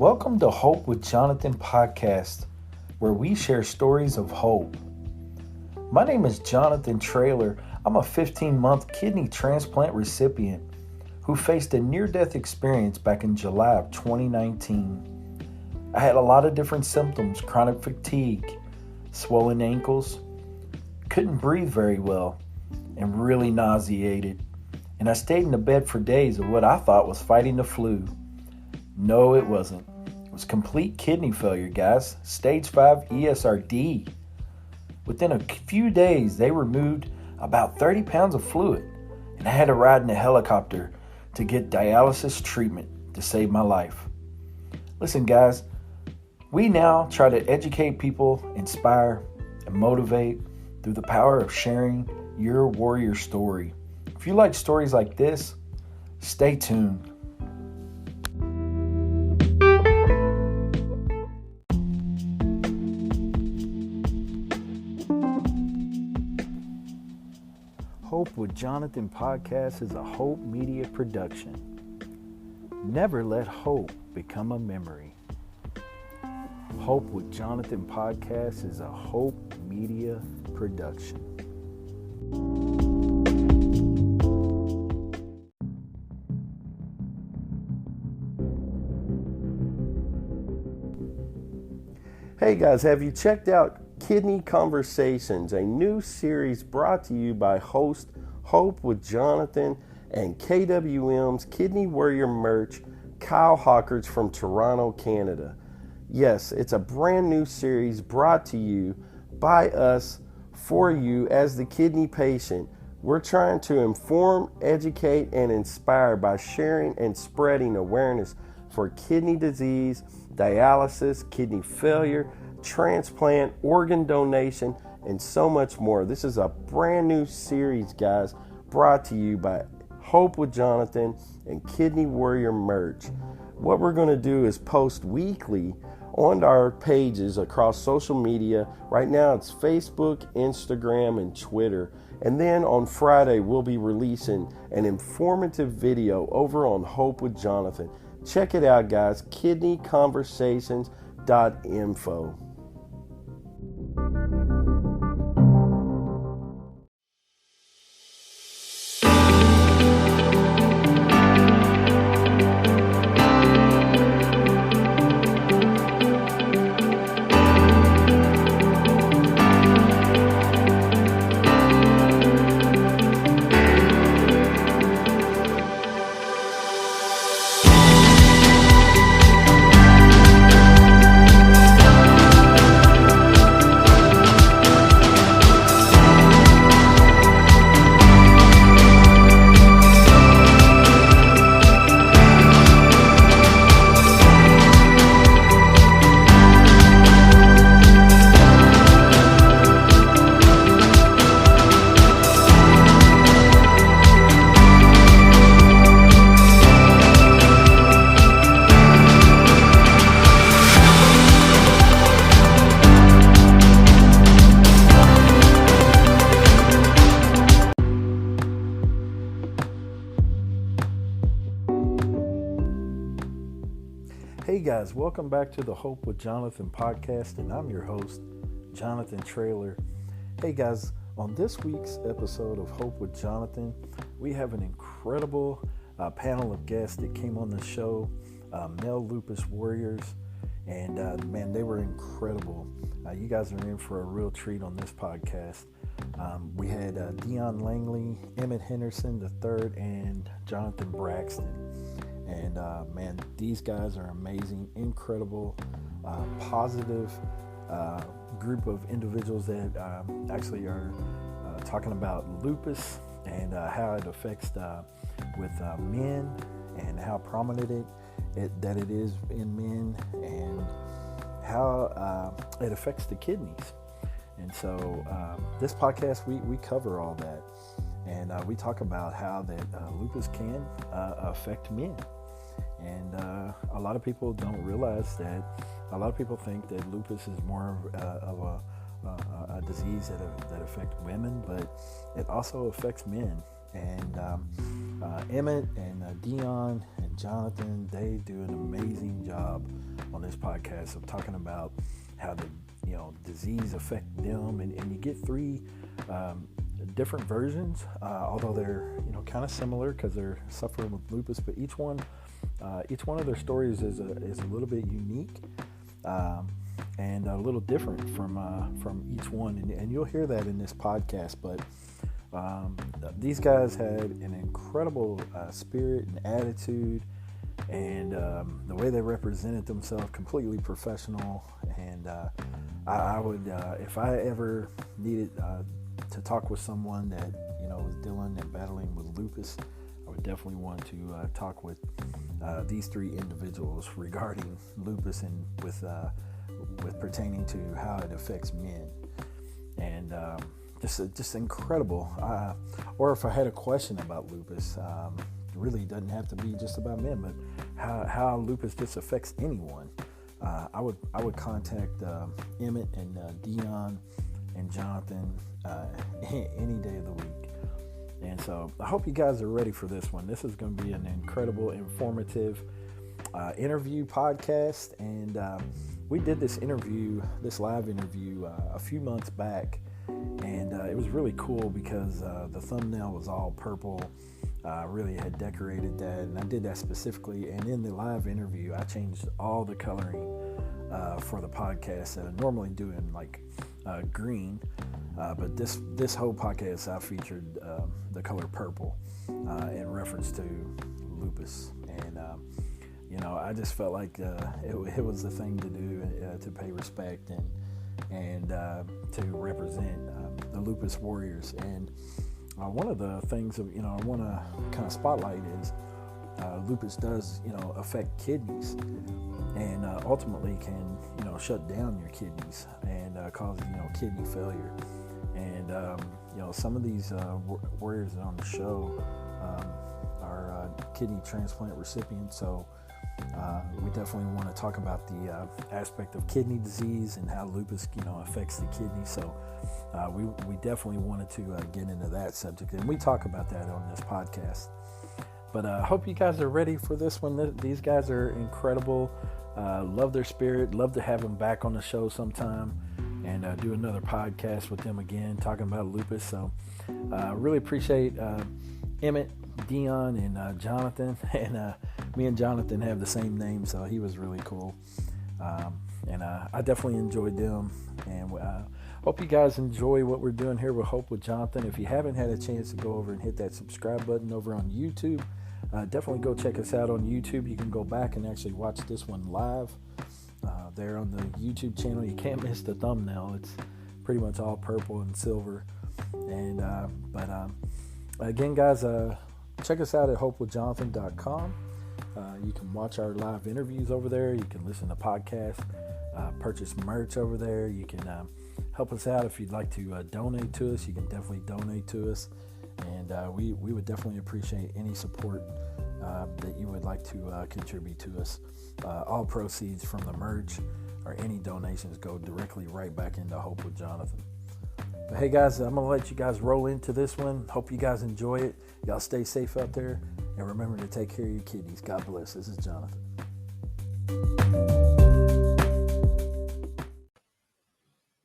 Welcome to Hope with Jonathan podcast, where we share stories of hope. My name is Jonathan Traylor. I'm a 15-month kidney transplant recipient who faced a near-death experience back in July of 2019. I had a lot of different symptoms: chronic fatigue, swollen ankles, couldn't breathe very well, and really nauseated. And I stayed in the bed for days of what I thought was fighting the flu. No, it wasn't. It was complete kidney failure, guys. Stage 5 ESRD. Within a few days, they removed about 30 pounds of fluid, and I had to ride in a helicopter to get dialysis treatment to save my life. Listen, guys, we now try to educate people, inspire, and motivate through the power of sharing your warrior story. If you like stories like this, stay tuned. Hope with Jonathan podcast is a Hope Media production. Never let hope become a memory. Hope with Jonathan podcast is a Hope Media production. Hey guys, have you checked out Kidney Conversations, a new series brought to you by host Hope with Jonathan and KWM's Kidney Warrior merch, Kyle Hawkers from Toronto, Canada. Yes, it's a brand new series brought to you by us for you as the kidney patient. We're trying to inform, educate, and inspire by sharing and spreading awareness for kidney disease, dialysis, kidney failure, transplant, organ donation, and so much more. This is a brand new series, guys, brought to you by Hope with Jonathan and Kidney Warrior merch. What we're going to do is post weekly on our pages across social media. Right now it's Facebook, Instagram, and Twitter. And then on Friday, we'll be releasing an informative video over on Hope with Jonathan. Check it out, guys. kidneyconversations.info. Hey guys, welcome back to the Hope with Jonathan podcast, and I'm your host, Jonathan Traylor. Hey guys, on this week's episode of Hope with Jonathan, we have an incredible panel of guests that came on the show, male lupus warriors, and man, they were incredible. You guys are in for a real treat on this podcast. We had Dion Langley, Emmitt Henderson III, and Jonathan Braxton. And man, these guys are amazing, incredible, positive group of individuals that actually are talking about lupus and how it affects with men, and how prominent that it is in men, and how it affects the kidneys. And so this podcast, we cover all that. And we talk about how that lupus can affect men. And a lot of people don't realize that. A lot of people think that lupus is more of a disease that affects women, but it also affects men. And Emmett and Dion and and Jonathan, they do an amazing job on this podcast of talking about how the disease affect them, and you get three different versions, although they're kind of similar because they're suffering with lupus, but each one of their stories is a little bit unique and a little different from each one, and you'll hear that in this podcast. But these guys had an incredible spirit and attitude, and the way they represented themselves, completely professional. And I would, if I ever needed to talk with someone that was dealing and battling with lupus, I would definitely want to talk with these three individuals regarding lupus and with pertaining to how it affects men. And just incredible. Or if I had a question about lupus, it really doesn't have to be just about men, but how lupus just affects anyone. I would contact Emmett and Dion and Jonathan any day of the week. And so I hope you guys are ready for this one. This is going to be an incredible, informative interview podcast. And we did this live interview a few months back. And it was really cool because the thumbnail was all purple. Really had decorated that, and I did that specifically. And in the live interview, I changed all the coloring for the podcast that I normally do in like green. But this whole podcast, I featured the color purple in reference to lupus. And I just felt like it was the thing to do to pay respect and to represent the Lupus Warriors. And one of the things that I want to kind of spotlight is lupus does affect kidneys, and ultimately can shut down your kidneys and cause kidney failure. And some of these warriors on the show are kidney transplant recipients, so we definitely want to talk about the aspect of kidney disease and how lupus affects the kidney. So we definitely wanted to get into that subject, and we talk about that on this podcast. But I hope you guys are ready for this one. These guys are incredible. Love their spirit. Love to have them back on the show sometime and do another podcast with them again, talking about lupus. So really appreciate Emmett, Dion, and Jonathan. And me and Jonathan have the same name, so he was really cool. And I definitely enjoyed them. And hope you guys enjoy what we're doing here with Hope with Jonathan. If you haven't had a chance to go over and hit that subscribe button over on YouTube, definitely go check us out on YouTube. You can go back and actually watch this one live there on the YouTube channel. You can't miss the thumbnail. It's pretty much all purple and silver. And but again, guys, check us out at hopewithjonathan.com. You can watch our live interviews over there. You can listen to podcasts, purchase merch over there. You can help us out if you'd like to donate to us. You can definitely donate to us, and we would definitely appreciate any support that you would like to contribute to us. All proceeds from the merch or any donations go directly right back into Hope with Jonathan. But hey guys, I'm going to let you guys roll into this one. Hope you guys enjoy it. Y'all stay safe out there, and remember to take care of your kidneys. God bless. This is Jonathan.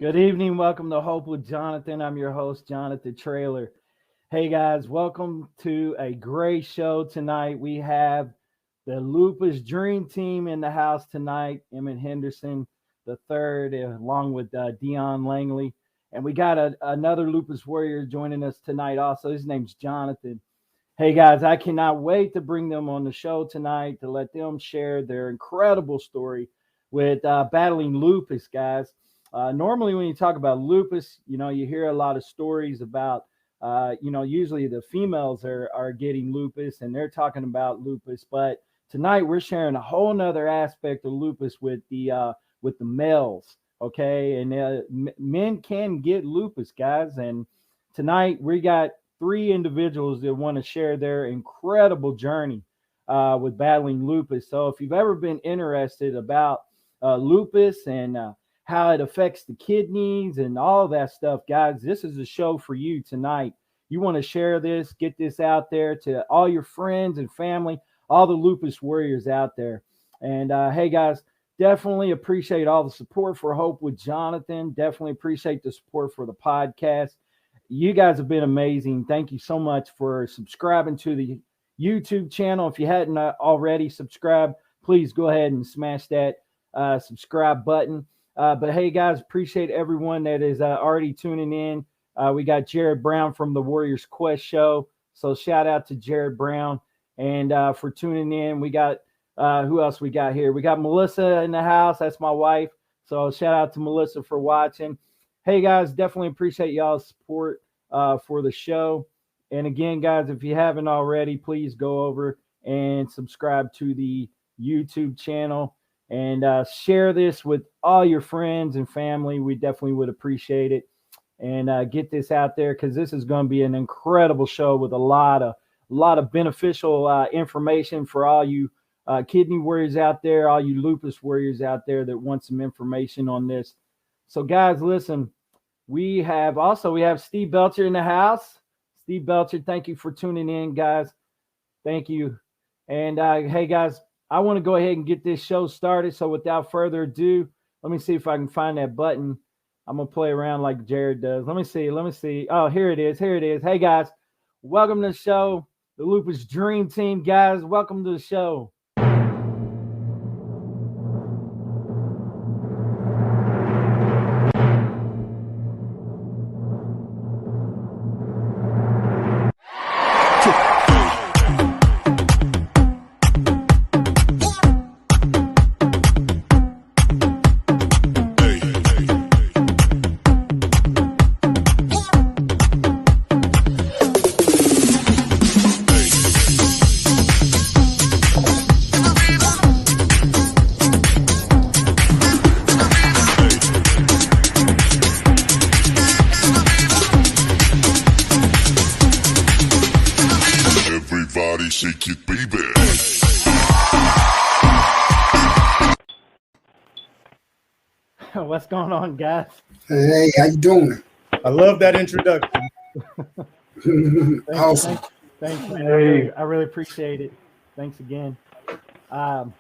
Good evening. Welcome to Hope with Jonathan. I'm your host, Jonathan Trailer. Hey guys, welcome to a great show tonight. We have the Lupus Dream Team in the house tonight. Emmett Henderson III, along with Dion Langley. And we got another Lupus Warrior joining us tonight also. His name's Jonathan. Hey guys, I cannot wait to bring them on the show tonight to let them share their incredible story with battling lupus, guys. Normally when you talk about lupus, you hear a lot of stories about, usually the females are getting lupus and they're talking about lupus. But tonight we're sharing a whole nother aspect of lupus with the males. Okay, and men can get lupus, guys. And tonight we got three individuals that want to share their incredible journey with battling lupus. So if you've ever been interested about lupus and how it affects the kidneys and all that stuff, guys, this is a show for you tonight. You want to share this, get this out there to all your friends and family, all the lupus warriors out there. And hey, guys, definitely appreciate all the support for Hope with Jonathan. Definitely appreciate the support for the podcast. You guys have been amazing. Thank you so much for subscribing to the YouTube channel. If you hadn't already subscribed, please go ahead and smash that subscribe button. But hey, guys, appreciate everyone that is already tuning in. We got Jared Brown from the Warriors Quest show. So shout out to Jared Brown. And for tuning in, we got who else we got here? We got Melissa in the house. That's my wife. So shout out to Melissa for watching. Hey, guys, definitely appreciate y'all's support for the show. And again, guys, if you haven't already, please go over and subscribe to the YouTube channel and share this with all your friends and family. We definitely would appreciate it. And get this out there, because this is going to be an incredible show with a lot of beneficial information for all you kidney warriors out there, all you lupus warriors out there that want some information on this. So, guys, listen, we have Steve Belcher in the house. Steve Belcher, thank you for tuning in, guys. Thank you. And hey, guys, I want to go ahead and get this show started. So without further ado, let me see if I can find that button. I'm going to play around like Jared does. Let me see. Oh, here it is. Hey, guys, welcome to the show, the Lupus Dream Team, guys. Welcome to the show. Shake it, baby. What's going on, guys? Hey, how you doing? I love that introduction. Awesome. Thanks, man. I really appreciate it. Thanks again. Well,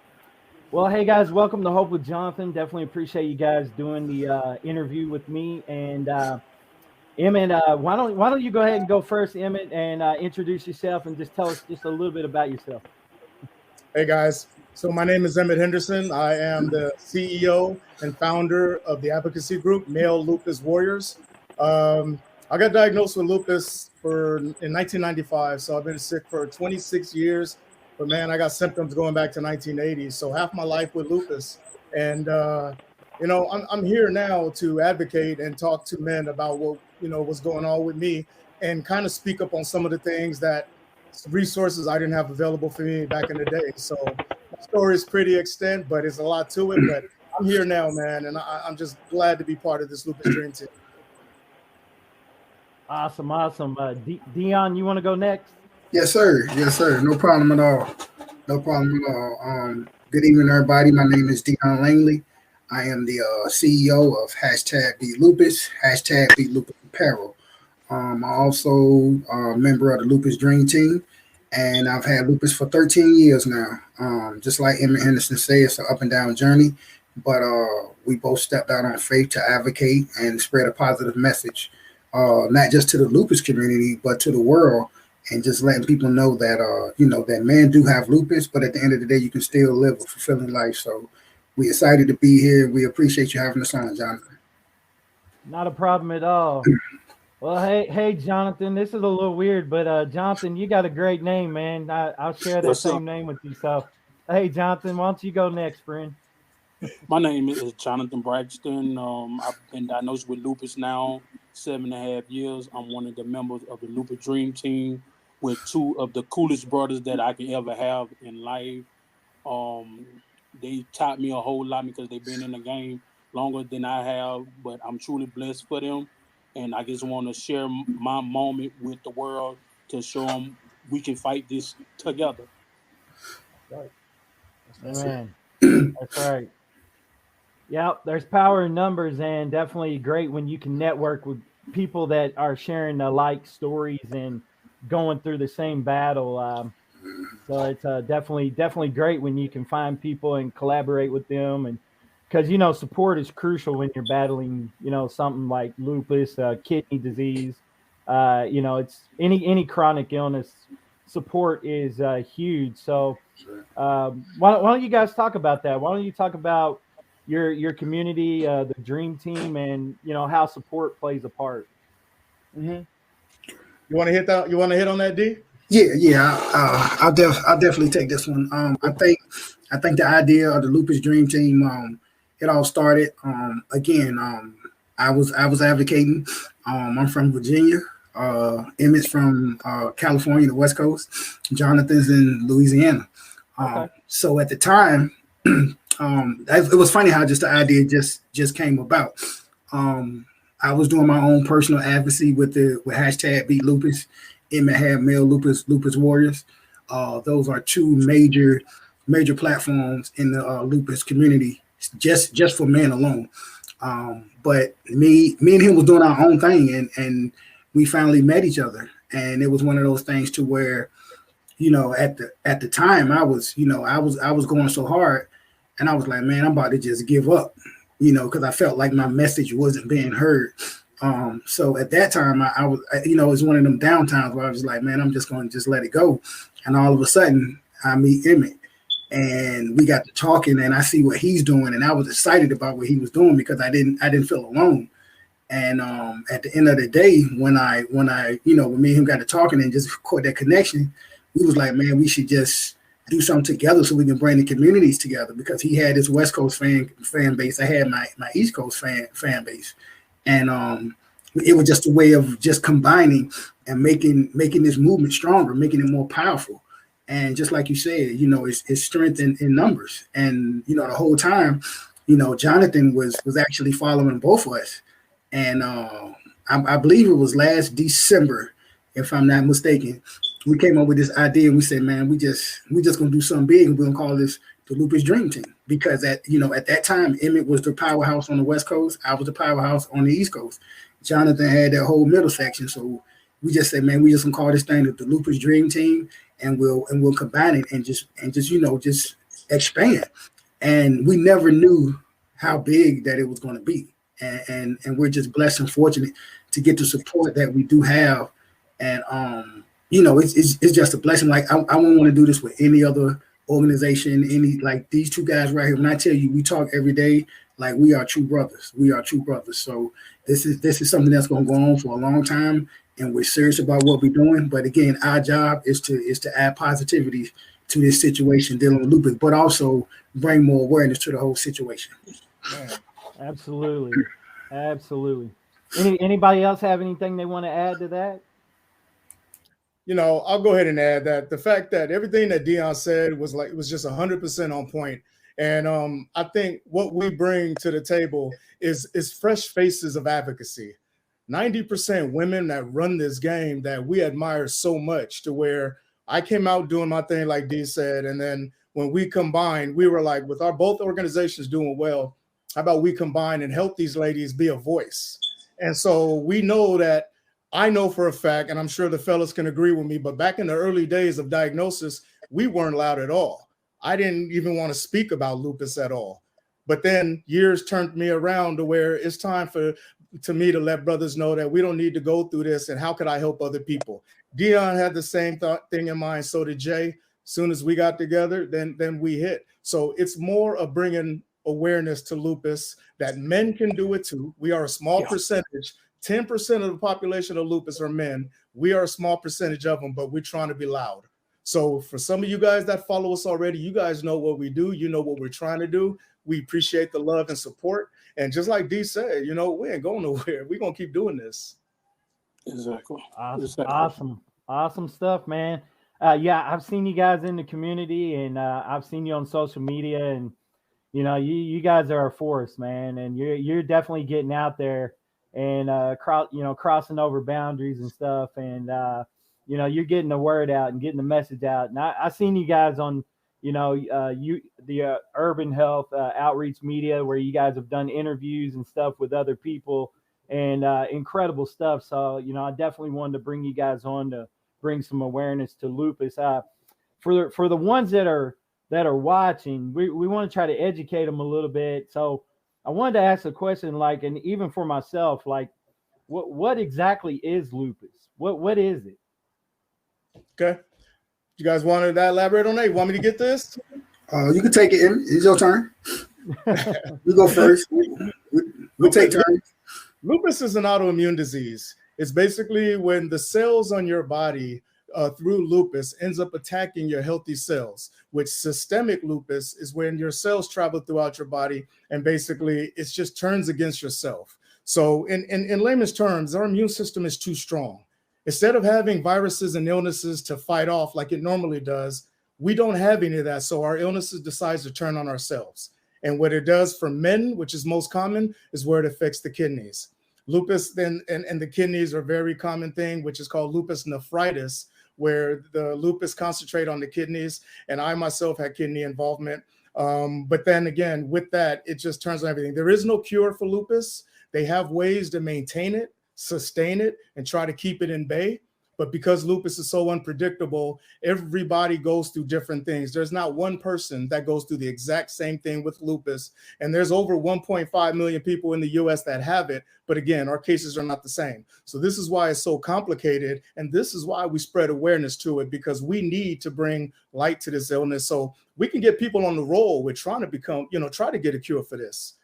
hey, guys, welcome to Hope with Jonathan. Definitely appreciate you guys doing the interview with me. And Emmett, why don't you go ahead and go first, Emmett, and introduce yourself and just tell us just a little bit about yourself. Hey, guys. So my name is Emmett Henderson. I am the CEO and founder of the advocacy group, Male Lupus Warriors. I got diagnosed with lupus in 1995, so I've been sick for 26 years. But, man, I got symptoms going back to 1980, so half my life with lupus. And, I'm here now to advocate and talk to men about what's going on with me and kind of speak up on some of the things that resources I didn't have available for me back in the day. So my story is pretty extent, but it's a lot to it. But I'm here now, man, and I'm just glad to be part of this Lupus Dream Team. Awesome. Dion, you want to go next? Yes, sir. No problem at all. Good evening, everybody. My name is Dion Langley. I am the CEO of #BeatLupus, #BeatLupusApparel. I'm also a member of the Lupus Dream Team, and I've had lupus for 13 years now. Just like Emmett Henderson said, it's an up and down journey, but we both stepped out on faith to advocate and spread a positive message, not just to the lupus community, but to the world, and just letting people know that, that men do have lupus, but at the end of the day, you can still live a fulfilling life. So we're excited to be here. We appreciate you having us on, Jonathan. Not a problem at all. Well, hey, Jonathan, this is a little weird, but Jonathan, you got a great name, man. I'll share that same name with you. So, hey, Jonathan, why don't you go next, friend? My name is Jonathan Braxton. I've been diagnosed with lupus now 7.5 years. I'm one of the members of the Lupus Dream Team with two of the coolest brothers that I can ever have in life. They taught me a whole lot because they've been in the game longer than I have, but I'm truly blessed for them. And I just want to share my moment with the world to show them we can fight this together. Right. That's right. Yeah, there's power in numbers, and definitely great when you can network with people that are sharing the like stories and going through the same battle. So it's definitely great when you can find people and collaborate with them, and because support is crucial when you're battling something like lupus, kidney disease. It's any chronic illness. Support is huge. So why don't you guys talk about that? Why don't you talk about your community, the Dream Team, and how support plays a part? Mm-hmm. You want to hit that? You want to hit on that, D? Yeah. I'll definitely take this one. I think the idea of the Lupus Dream Team, it all started. I was advocating. I'm from Virginia. Emmett's from California, the West Coast. Jonathan's in Louisiana. Okay. So at the time, it was funny how just the idea just came about. I was doing my own personal advocacy with hashtag Beat Lupus. Emmett had Male Lupus Warriors. Those are two major platforms in the lupus community, just for men alone. But me and him was doing our own thing, and we finally met each other. And it was one of those things to where, at the time I was going so hard, and I was like, man, I'm about to just give up, because I felt like my message wasn't being heard. So at that time I was, it was one of them downtimes where I was like, man, I'm just going to just let it go. And all of a sudden I meet Emmett, and we got to talking, and I see what he's doing, and I was excited about what he was doing because I didn't feel alone. And at the end of the day, when me and him got to talking and just caught that connection, we was like, man, we should just do something together so we can bring the communities together, because he had his West Coast fan base. I had my East Coast fan base. And it was just a way of just combining and making this movement stronger, making it more powerful. And just like you said, it's strength in numbers. And, the whole time, Jonathan was actually following both of us. And I believe it was last December, if I'm not mistaken, we came up with this idea, and we said, man, we just gonna do something big, and we're gonna call this the Lupus Dream Team, because at that time, Emmett was the powerhouse on the West Coast. I was the powerhouse on the East Coast. Jonathan had that whole middle section. So we just said, man, we just gonna call this thing the Lupus Dream Team, and we'll combine it and just expand. And we never knew how big that it was going to be. And we're just blessed and fortunate to get the support that we do have. And it's just a blessing. Like I won't want to do this with any other organization, like these two guys right here. When I tell you, we talk every day, like we are true brothers. We are true brothers. So this is something that's going to go on for a long time, and we're serious about what we're doing. But again, our job is to add positivity to this situation dealing with lupus, but also bring more awareness to the whole situation. Man, absolutely. Anybody else have anything they want to add to that? I'll go ahead and add that the fact that everything that Dion said was just 100% on point. And I think what we bring to the table is fresh faces of advocacy. 90% women that run this game that we admire so much, to where I came out doing my thing, like Dee said. And then when we combined, we were like, with our both organizations doing well, how about we combine and help these ladies be a voice? And so we know that, I know for a fact, and I'm sure the fellas can agree with me, but back in the early days of diagnosis, we weren't allowed at all. I didn't even want to speak about lupus at all. But then years turned me around to where it's time to me to let brothers know that we don't need to go through this, and how could I help other people? Dion had the same thing in mind. So did Jay. Soon as we got together, then we hit. So it's more of bringing awareness to lupus, that men can do it too. We are a small percentage. 10% of the population of lupus are men. We are a small percentage of them, but we're trying to be loud. So for some of you guys that follow us already, you guys know what we do. You know what we're trying to do. We appreciate the love and support. And just like Dee said, we ain't going nowhere. We're going to keep doing this. Exactly. Awesome stuff, man. I've seen you guys in the community, and I've seen you on social media, and you guys are a force, man, and you're definitely getting out there and crossing over boundaries and stuff, and you're getting the word out and getting the message out. And I seen you guys on the urban health outreach media, where you guys have done interviews and stuff with other people, and incredible stuff. So I definitely wanted to bring you guys on to bring some awareness to lupus. for the ones that are watching, we want to try to educate them a little bit. So I wanted to ask a question, like, and even for myself, like, what exactly is lupus? What is it? Okay. You guys wanted to elaborate on that? You want me to get this? You can take it, Emmett. It's your turn. You go first. We'll take turns. Lupus is an autoimmune disease. It's basically when the cells on your body through lupus ends up attacking your healthy cells, which systemic lupus is when your cells travel throughout your body and basically it just turns against yourself. So in layman's terms, our immune system is too strong. Instead of having viruses and illnesses to fight off like it normally does, we don't have any of that. So our illnesses decides to turn on ourselves. And what it does for men, which is most common, is where it affects the kidneys. Lupus then and the kidneys are a very common thing, which is called lupus nephritis, where the lupus concentrate on the kidneys. And I myself had kidney involvement. But then again, with that, it just turns on everything. There is no cure for lupus. They have ways to maintain it, sustain it, and try to keep it in bay. But because lupus is so unpredictable, everybody goes through different things. There's not one person that goes through the exact same thing with lupus. And there's over 1.5 million people in the US that have it. But again, our cases are not the same. So this is why it's so complicated. And this is why we spread awareness to it, because we need to bring light to this illness so we can get people on the roll with trying to become, try to get a cure for this.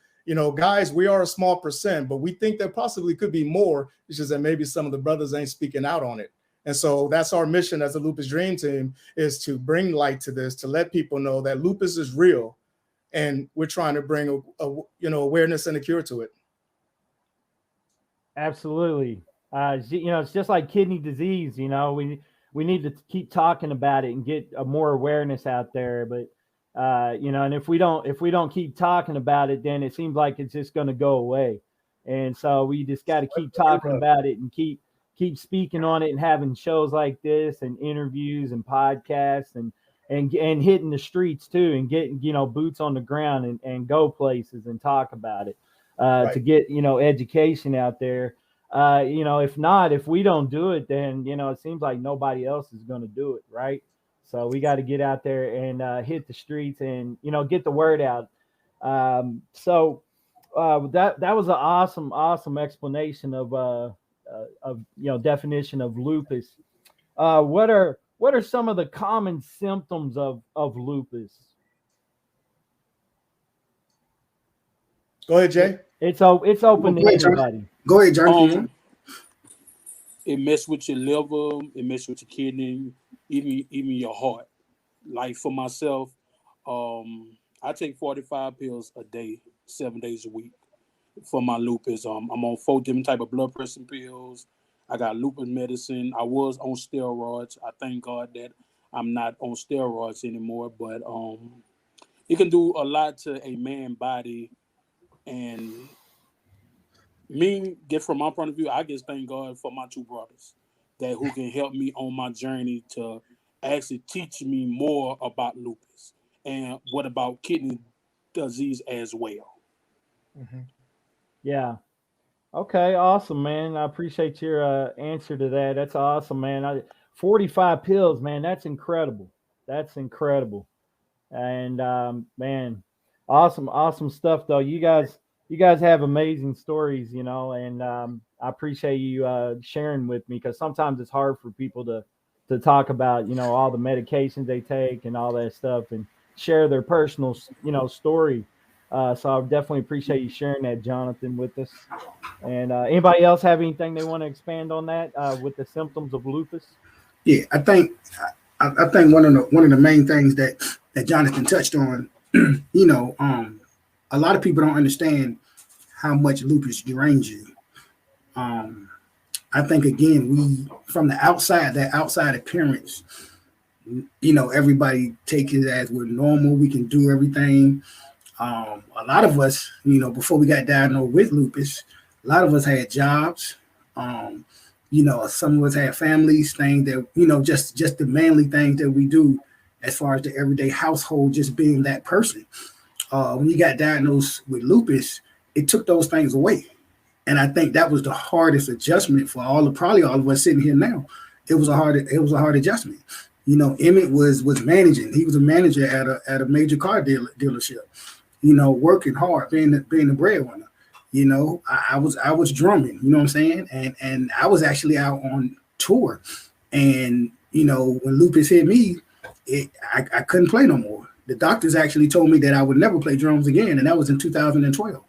Guys, we are a small percent, but we think there possibly could be more. It's just that maybe some of the brothers ain't speaking out on it. And so that's our mission as a Lupus Dream Team, is to bring light to this, to let people know that lupus is real, and we're trying to bring awareness and a cure to it. Absolutely. It's just like kidney disease. We need to keep talking about it and get more awareness out there. But and if we don't keep talking about it, then it seems like it's just going to go away. And so we just got to keep talking about it and keep speaking on it and having shows like this and interviews and podcasts and hitting the streets too, and getting, boots on the ground and go places and talk about it to get, education out there. If we don't do it, then, it seems like nobody else is going to do it. Right. So we got to get out there and hit the streets and, get the word out. That was an awesome explanation of definition of lupus. What are some of the common symptoms of lupus? Go ahead, Jay. It's open to everybody. Go ahead, John. It messes with your liver, it messes with your kidney, even your heart. Like for myself, I take 45 pills a day, 7 days a week. For my lupus, I'm on 4 different type of blood pressure pills. I got lupus medicine. I was on steroids. I thank God that I'm not on steroids anymore. But it can do a lot to a man's body. And from my point of view, I just thank God for my 2 brothers who can help me on my journey to actually teach me more about lupus and what about kidney disease as well. Mm-hmm. Yeah. Okay. Awesome, man. I appreciate your answer to that. That's awesome, man. 45 pills, man. That's incredible. And man, awesome stuff though. You guys have amazing stories, and I appreciate you sharing with me, because sometimes it's hard for people to talk about, all the medications they take and all that stuff and share their personal, story. So I definitely appreciate you sharing that, Jonathan, with us. And anybody else have anything they want to expand on that with the symptoms of lupus? Yeah, I think one of the main things that Jonathan touched on, a lot of people don't understand how much lupus drains you. I think again, from the outside, that outside appearance, everybody takes it as we're normal. We can do everything. A lot of us, before we got diagnosed with lupus, a lot of us had jobs. Some of us had families, things that, just the manly things that we do as far as the everyday household, just being that person. When you got diagnosed with lupus, it took those things away. And I think that was the hardest adjustment for probably all of us sitting here now. It was a hard adjustment. Emmett was managing. He was a manager at a major car dealership. Working hard, being the breadwinner. I was drumming. You know what I'm saying? And I was actually out on tour. And when lupus hit me, I couldn't play no more. The doctors actually told me that I would never play drums again, and that was in 2012.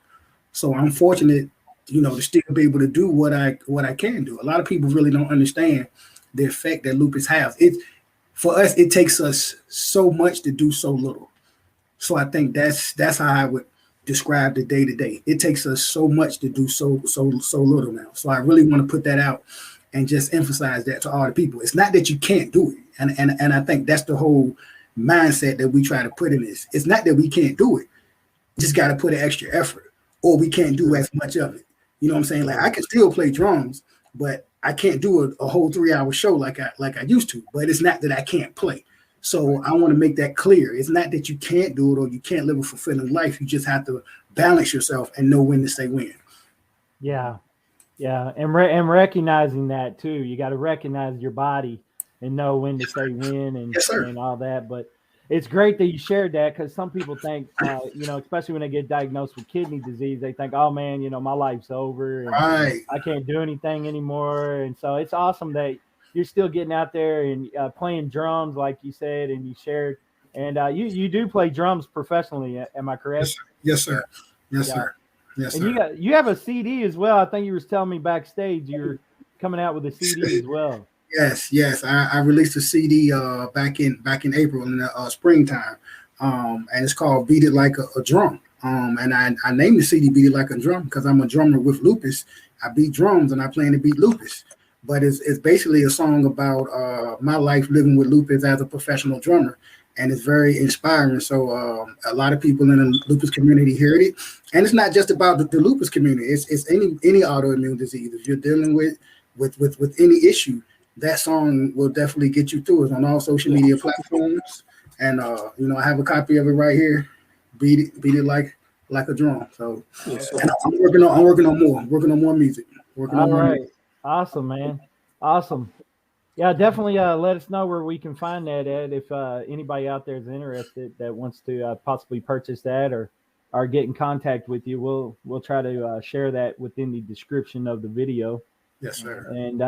So I'm fortunate, to still be able to do what I can do. A lot of people really don't understand the effect that lupus has. For us, it takes us so much to do so little. So I think that's how I would describe the day to day. It takes us so much to do so little now. So I really want to put that out and just emphasize that to all the people. It's not that you can't do it, and I think that's the whole mindset that we try to put in this. It's not that we can't do it. We just got to put an extra effort, or we can't do as much of it. You know what I'm saying? Like I can still play drums, but I can't do a whole 3-hour show like I used to. But it's not that I can't play. So I want to make that clear. It's not that you can't do it or you can't live a fulfilling life. You just have to balance yourself and know when to say when. Yeah. And recognizing that too. You got to recognize your body and know when to say when and, yes, and all that. But it's great that you shared that, because some people think, especially when they get diagnosed with kidney disease, they think, oh man, my life's over and right. I can't do anything anymore. And so it's awesome that you're still getting out there and playing drums, like you said, and you shared. And you do play drums professionally, am I correct? Yes, sir. Yes, sir. Yes, and sir. you have a CD as well. I think you were telling me backstage you're coming out with a CD as well. Yes. I released a CD back in April in the springtime, and it's called "Beat It Like a Drum." And I named the CD "Beat It Like a Drum" because I'm a drummer with lupus. I beat drums and I plan to beat lupus. But it's basically a song about my life living with lupus as a professional drummer, and it's very inspiring. So a lot of people in the lupus community heard it, and it's not just about the lupus community. It's any autoimmune disease. If you're dealing with any issue, that song will definitely get you through. It's on all social media platforms, and I have a copy of it right here. Beat it like a drum. So and I'm working on more music. All right. Awesome, man. Awesome. Yeah, definitely let us know where we can find that at if anybody out there is interested that wants to possibly purchase that or get in contact with you. We'll try to share that within the description of the video. Yes, sir. And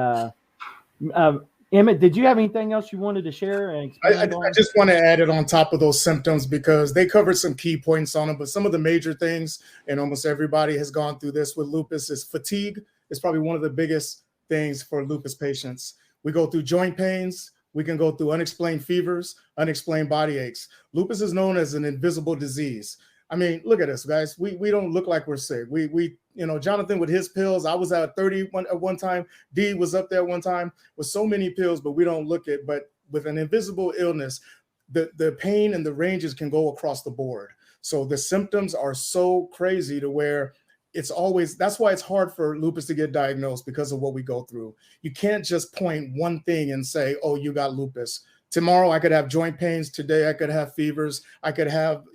Emmett, did you have anything else you wanted to share? And I just want to add it on top of those symptoms because they covered some key points on them, but some of the major things, and almost everybody has gone through this with lupus, is fatigue. It's probably one of the biggest things for lupus patients. We go through joint pains. We can go through unexplained fevers, unexplained body aches. Lupus is known as an invisible disease. I mean, look at us, guys. We don't look like we're sick. We Jonathan with his pills. I was at 31 at one time. D was up there one time with so many pills, but we don't look it. But with an invisible illness, the pain and the ranges can go across the board. So the symptoms are so crazy to where that's why it's hard for lupus to get diagnosed, because of what we go through. You can't just point one thing and say, oh, you got lupus. Tomorrow I could have joint pains. Today I could have fevers. I could have,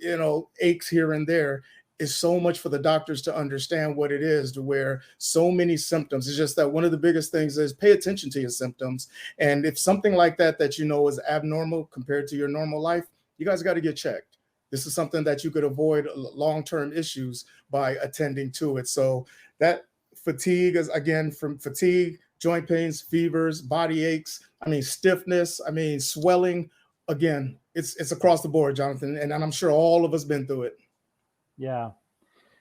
aches here and there. It's so much for the doctors to understand what it is, to where so many symptoms. It's just that one of the biggest things is pay attention to your symptoms. And if something like that is abnormal compared to your normal life, you guys got to get checked. This is something that you could avoid long-term issues by attending to it. So that fatigue is, again, from fatigue, joint pains, fevers, body aches, stiffness, swelling. Again, it's across the board, Jonathan. And I'm sure all of us been through it. Yeah.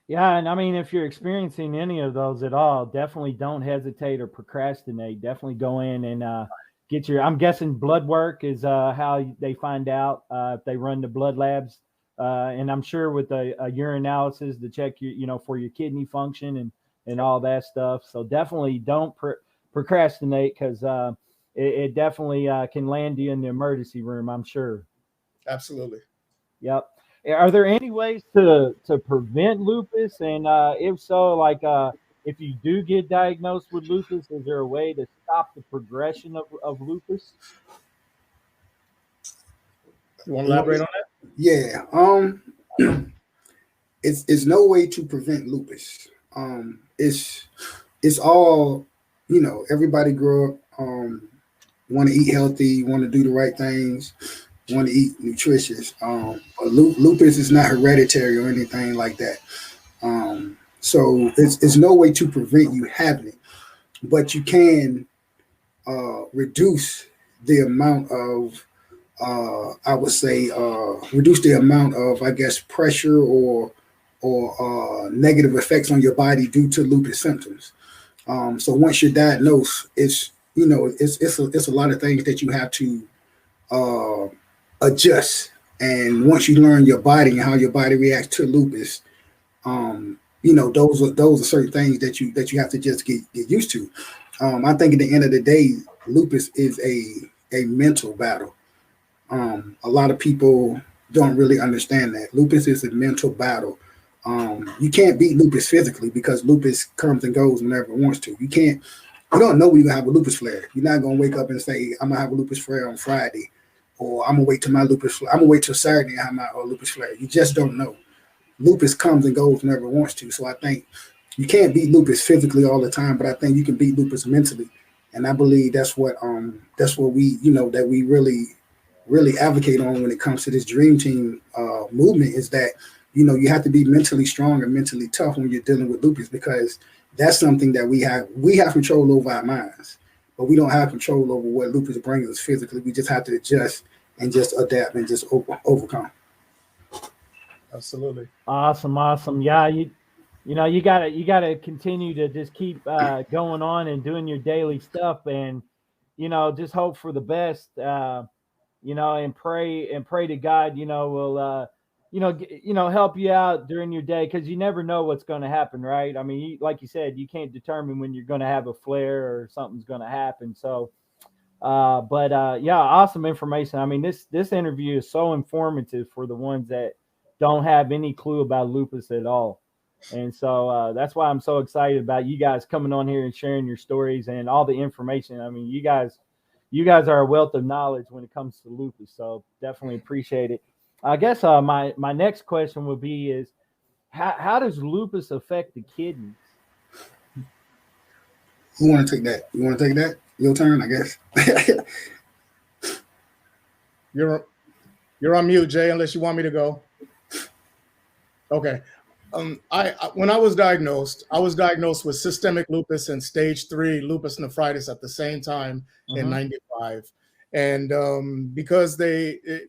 And if you're experiencing any of those at all, definitely don't hesitate or procrastinate. Definitely go in and get I'm guessing blood work is how they find out if they run the blood labs. And I'm sure with a urine analysis to check for your kidney function and all that stuff. So definitely don't procrastinate, because it definitely can land you in the emergency room, I'm sure. Absolutely. Yep. Are there any ways to prevent lupus? And if so, if you do get diagnosed with lupus, is there a way to stop the progression of lupus? You want to elaborate on that? Yeah. It's no way to prevent lupus. It's all, everybody grew up want to eat healthy, want to do the right things, want to eat nutritious. But lupus is not hereditary or anything like that. So it's no way to prevent you having it, but you can reduce the amount of, I would say, reduce the amount of, I guess, pressure or negative effects on your body due to lupus symptoms. So once you're diagnosed, it's a lot of things that you have to adjust. And once you learn your body and how your body reacts to lupus, those are certain things that you have to just get used to. I think at the end of the day, lupus is a mental battle. A lot of people don't really understand that lupus is a mental battle. You can't beat lupus physically because lupus comes and goes whenever it wants to. You don't know when you're gonna have a lupus flare. You're not gonna wake up and say, I'm gonna have a lupus flare on Friday, or I'm gonna wait till Saturday and have my lupus flare. You just don't know. Lupus comes and goes whenever it wants to. So I think you can't beat lupus physically all the time, but I think you can beat lupus mentally. And I believe that's what we, that we really advocate on when it comes to this dream team movement, is that, you have to be mentally strong and mentally tough when you're dealing with lupus, because that's something that we have control over our minds, but we don't have control over what lupus brings us physically. We just have to adjust and just adapt and just overcome. Absolutely. Awesome. Yeah, you gotta continue to just keep going on and doing your daily stuff, and just hope for the best, and pray to God, will help you out during your day, because you never know what's going to happen, right? I mean, like you said, you can't determine when you're going to have a flare or something's going to happen. So, yeah, awesome information. I mean, this interview is so informative for the ones that don't have any clue about lupus at all. And so that's why I'm so excited about you guys coming on here and sharing your stories and all the information. I mean, you guys are a wealth of knowledge when it comes to lupus. So definitely appreciate it. I guess my next question would be is, how does lupus affect the kidneys? Who want to take that? You want to take that? Your turn, I guess. You're on mute, Jay, unless you want me to go. Okay. When I was diagnosed with systemic lupus and stage 3 lupus nephritis at the same time in 95. And because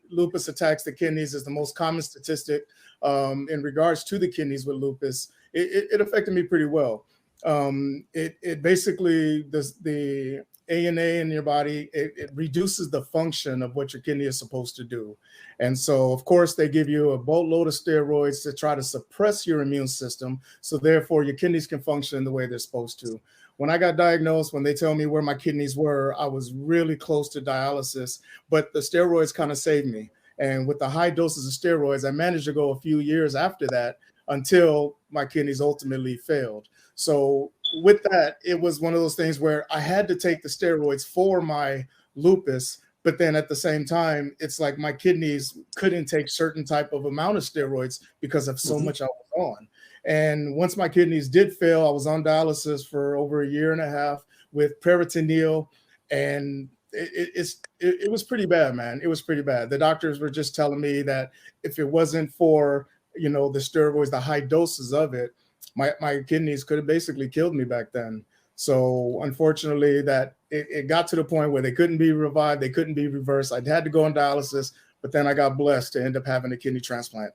lupus attacks the kidneys is the most common statistic in regards to the kidneys with lupus, it affected me pretty well. It basically, the ANA in your body, it reduces the function of what your kidney is supposed to do. And so, of course, they give you a boatload of steroids to try to suppress your immune system, so therefore your kidneys can function the way they're supposed to. When I got diagnosed, when they tell me where my kidneys were, I was really close to dialysis, but the steroids kind of saved me. And with the high doses of steroids, I managed to go a few years after that until my kidneys ultimately failed. So with that, it was one of those things where I had to take the steroids for my lupus, but then at the same time, it's like my kidneys couldn't take certain type of amount of steroids because of so much I was on. And once my kidneys did fail, I was on dialysis for over a year and a half with peritoneal, and it was pretty bad, man. It was pretty bad. The doctors were just telling me that if it wasn't for, the steroids, the high doses of it, my kidneys could have basically killed me back then. So unfortunately, that it got to the point where they couldn't be revived, they couldn't be reversed. I had to go on dialysis, but then I got blessed to end up having a kidney transplant.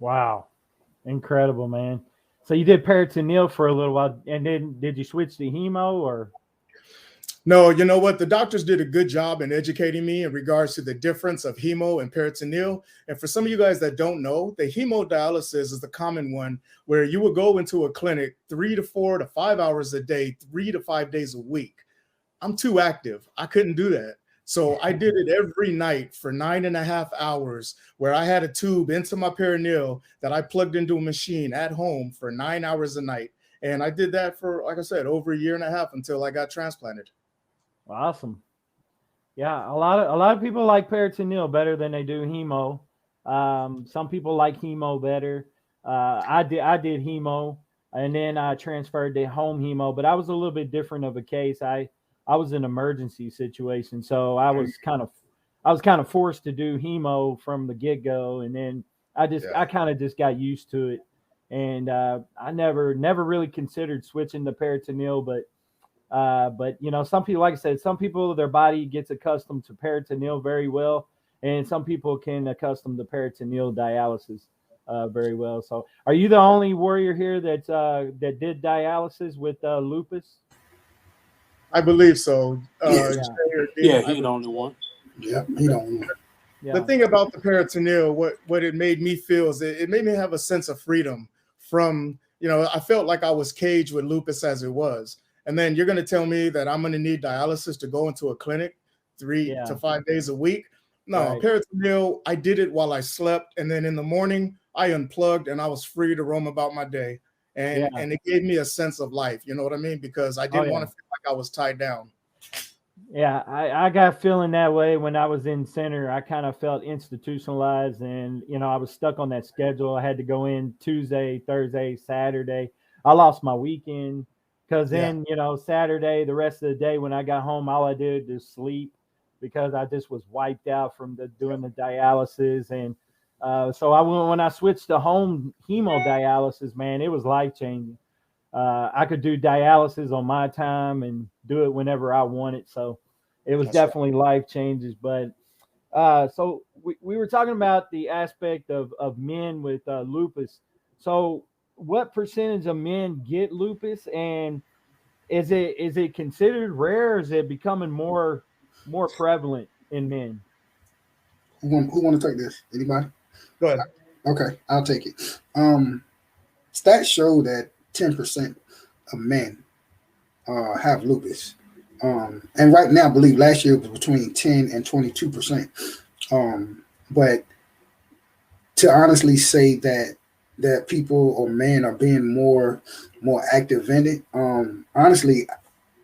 Wow. Incredible, man. So you did peritoneal for a little while, and then did you switch to hemo, or? No, you know what? The doctors did a good job in educating me in regards to the difference of hemo and peritoneal. And for some of you guys that don't know, the hemodialysis is the common one where you will go into a clinic 3 to 4 to 5 hours a day, 3 to 5 days a week. I'm too active. I couldn't do that. So I did it every night for 9.5 hours, where I had a tube into my peritoneal that I plugged into a machine at home for 9 hours a night. And I did that for, like I said, over a year and a half until I got transplanted. Awesome. Yeah, a lot of people like peritoneal better than they do hemo. Some people like hemo better. I did hemo, and then I transferred to home hemo, but I was a little bit different of a case. I was in an emergency situation. So I was kind of forced to do hemo from the get-go. And then I kind of just got used to it. And I never really considered switching to peritoneal, but you know, some people, like I said, some people, their body gets accustomed to peritoneal very well, and some people can accustom to peritoneal dialysis very well. So are you the only warrior here that did dialysis with lupus? I believe so. Yeah, he's the only one. Yeah, he don't. Yeah. The thing about the peritoneal, what it made me feel is it made me have a sense of freedom from, you know, I felt like I was caged with lupus as it was. And then you're going to tell me that I'm going to need dialysis to go into a clinic 3 to 5 days a week. No, Right. Peritoneal, I did it while I slept. And then in the morning, I unplugged and I was free to roam about my day. And it gave me a sense of life. You know what I mean? Because I didn't want to feel like I was tied down. Yeah, I got feeling that way when I was in center. I kind of felt institutionalized, and you know, I was stuck on that schedule. I had to go in Tuesday, Thursday, Saturday. I lost my weekend because then, you know, Saturday, the rest of the day when I got home, all I did was sleep because I just was wiped out from doing the dialysis. And so when I switched to home hemodialysis, man, it was life changing. I could do dialysis on my time and do it whenever I wanted. So it was definitely life changes. But so we were talking about the aspect of men with lupus. So what percentage of men get lupus, and is it considered rare, or is it becoming more prevalent in men? Who want to take this? Anybody? Go ahead. Okay, I'll take it. Stats show that 10% of men have lupus. And right now, I believe last year it was between 10 and 22%. But to honestly say that people or men are being more active in it, honestly,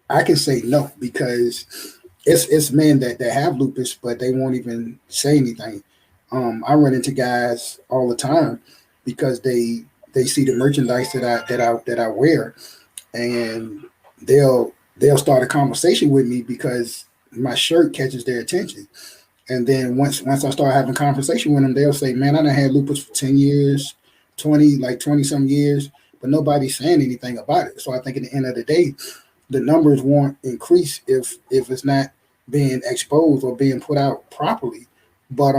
I can say no, because it's men that have lupus, but they won't even say anything. I run into guys all the time because they see the merchandise that I wear, and they'll start a conversation with me because my shirt catches their attention. And then once I start having conversation with them, they'll say, "Man, I done had lupus for 10 years, 20 some years, but nobody's saying anything about it." So I think at the end of the day, the numbers won't increase if it's not being exposed or being put out properly. But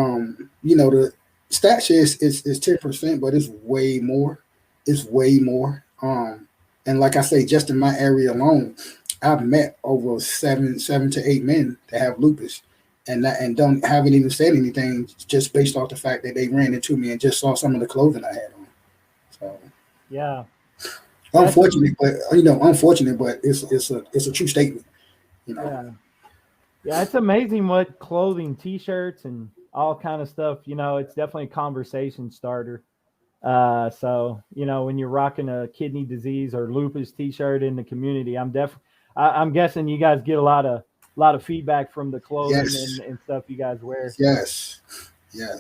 you know, the stat says it's 10%, but it's way more. It's way more. And like I say, just in my area alone, I've met over seven to 8 men that have lupus, and haven't even said anything, just based off the fact that they ran into me and just saw some of the clothing I had on. So yeah, unfortunate, but it's a true statement. You know. Yeah, it's amazing what clothing, T-shirts, and all kind of stuff. You know, it's definitely a conversation starter. So you know, when you're rocking a kidney disease or lupus T-shirt in the community, I'm guessing you guys get a lot of feedback from the clothing and stuff you guys wear. Yes. Yeah.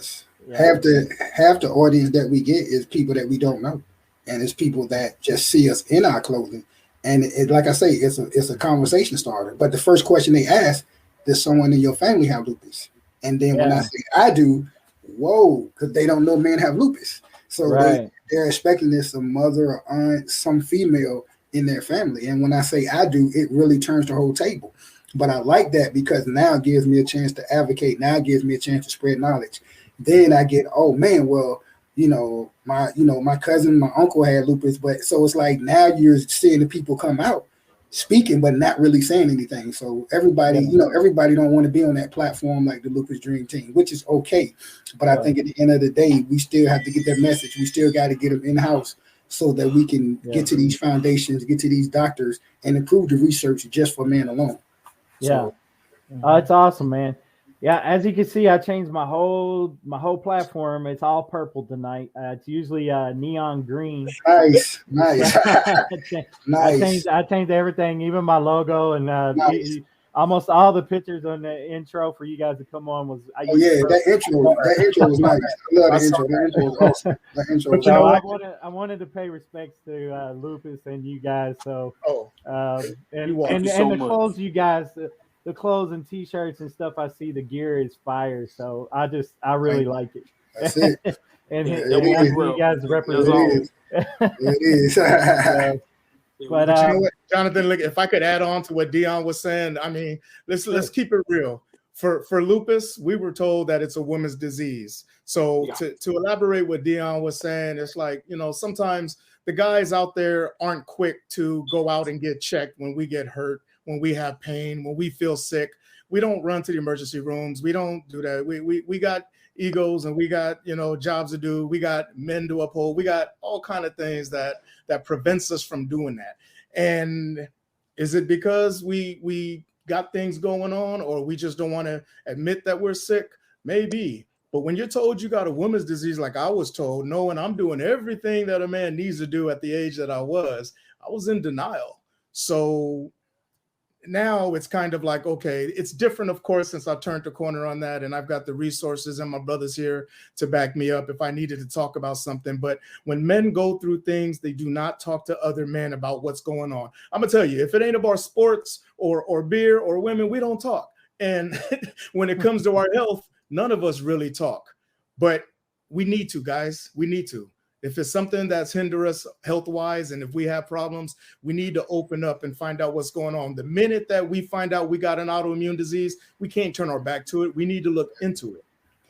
Half the audience that we get is people that we don't know, and it's people that just see us in our clothing. And like I say, it's a conversation starter. But the first question they ask, does someone in your family have lupus? And then when I say I do, whoa, because they don't know men have lupus. So they're expecting this, a mother or aunt, some female in their family. And when I say I do, it really turns the whole table. But I like that because now it gives me a chance to advocate. Now it gives me a chance to spread knowledge. Then I get, oh man, well, my cousin, my uncle had lupus, but so it's like now you're seeing the people come out speaking, but not really saying anything. So everybody don't want to be on that platform like the Lupus Dream Team, which is okay. But I think at the end of the day, we still have to get that message. We still got to get them in-house so that we can get to these foundations, get to these doctors, and improve the research just for men alone. So, it's awesome, man. Yeah, as you can see, I changed my whole platform. It's all purple tonight. It's usually neon green. Nice. I changed everything, even my logo. And almost all the pictures on the intro for you guys to come on was. Oh yeah, that intro was nice. I love the intro. That intro was awesome. That intro. But you know what? I wanted to pay respects to Lupus and you guys. So and Thank you so the much. clothes you guys, the clothes and T-shirts and stuff I see, the gear is fire. So I really like it. That's it. And Yeah, you guys represent. It is. But you know what, Jonathan, look, if I could add on to what Dion was saying, I mean, let's keep it real. For lupus, we were told that it's a woman's disease. So to elaborate what Dion was saying, it's like, you know, sometimes the guys out there aren't quick to go out and get checked when we get hurt, when we have pain, when we feel sick. We don't run to the emergency rooms. We don't do that. We got egos and we got, you know, jobs to do. We got men to uphold. We got all kind of things that prevents us from doing that. And is it because we got things going on, or we just don't want to admit that we're sick? Maybe. But when you're told you got a woman's disease, like I was told, knowing I'm doing everything that a man needs to do at the age that I was in denial. So now it's kind of like, okay, it's different, of course, since I turned the corner on that, and I've got the resources and my brothers here to back me up if I needed to talk about something. But when men go through things, they do not talk to other men about what's going on. I'm gonna tell you, if it ain't about sports or beer or women, we don't talk. And when it comes to our health, none of us really talk. But we need to, guys. We need to. If it's something that's hinder us health-wise, and if we have problems, we need to open up and find out what's going on. The minute that we find out we got an autoimmune disease, we can't turn our back to it. We need to look into it.